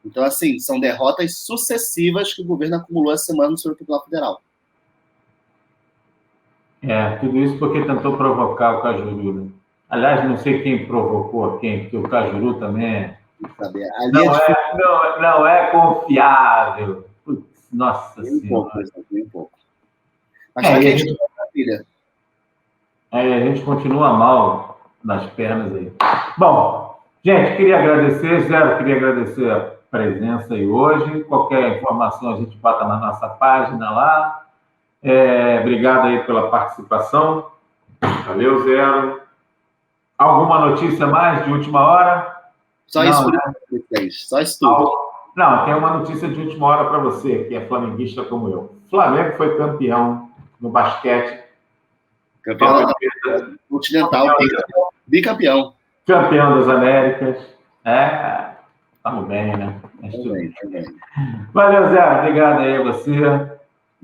Então, assim, são derrotas sucessivas que o governo acumulou essa semana no Supremo Tribunal Federal. Tudo isso porque tentou provocar o Cajuru, né? Aliás, não sei quem provocou a quem, porque o Cajuru também não é confiável. Putz, nossa Senhora. Um pouco. Mas a gente a gente continua mal nas pernas aí. Bom, gente, queria agradecer, queria agradecer a presença aí hoje. Qualquer informação a gente bota na nossa página lá. Obrigado aí pela participação. Valeu, Zero. Alguma notícia mais de última hora? Só isso por vocês. Só isso tudo. Não, tem uma notícia de última hora para você, que é flamenguista como eu. O Flamengo foi campeão no basquete. Campeão da Continental, bicampeão. Campeão das Américas. Estamos bem, né? Bem. Valeu, Zé. Obrigado aí a você.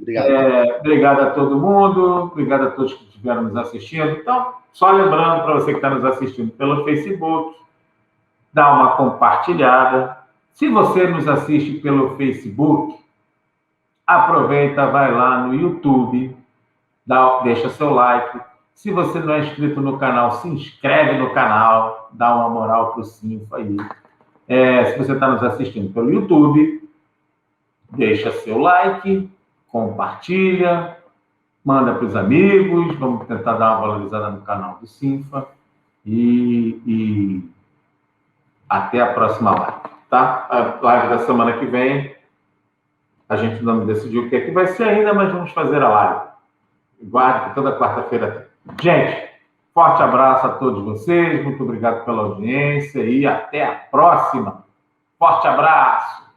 Obrigado. Obrigado a todo mundo. Obrigado a todos que estiveram nos assistindo. Então, só lembrando para você que está nos assistindo pelo Facebook, dá uma compartilhada. Se você nos assiste pelo Facebook, aproveita, vai lá no YouTube, deixa seu like. Se você não é inscrito no canal, se inscreve no canal, dá uma moral para o Sinfo aí. Se você está nos assistindo pelo YouTube, deixa seu like, compartilha, manda para os amigos, vamos tentar dar uma valorizada no canal do Sinfa e até a próxima live, tá? A live da semana que vem, a gente não decidiu o que é que vai ser ainda, mas vamos fazer a live. Guarde que toda quarta-feira tem. Gente, forte abraço a todos vocês, muito obrigado pela audiência e até a próxima. Forte abraço!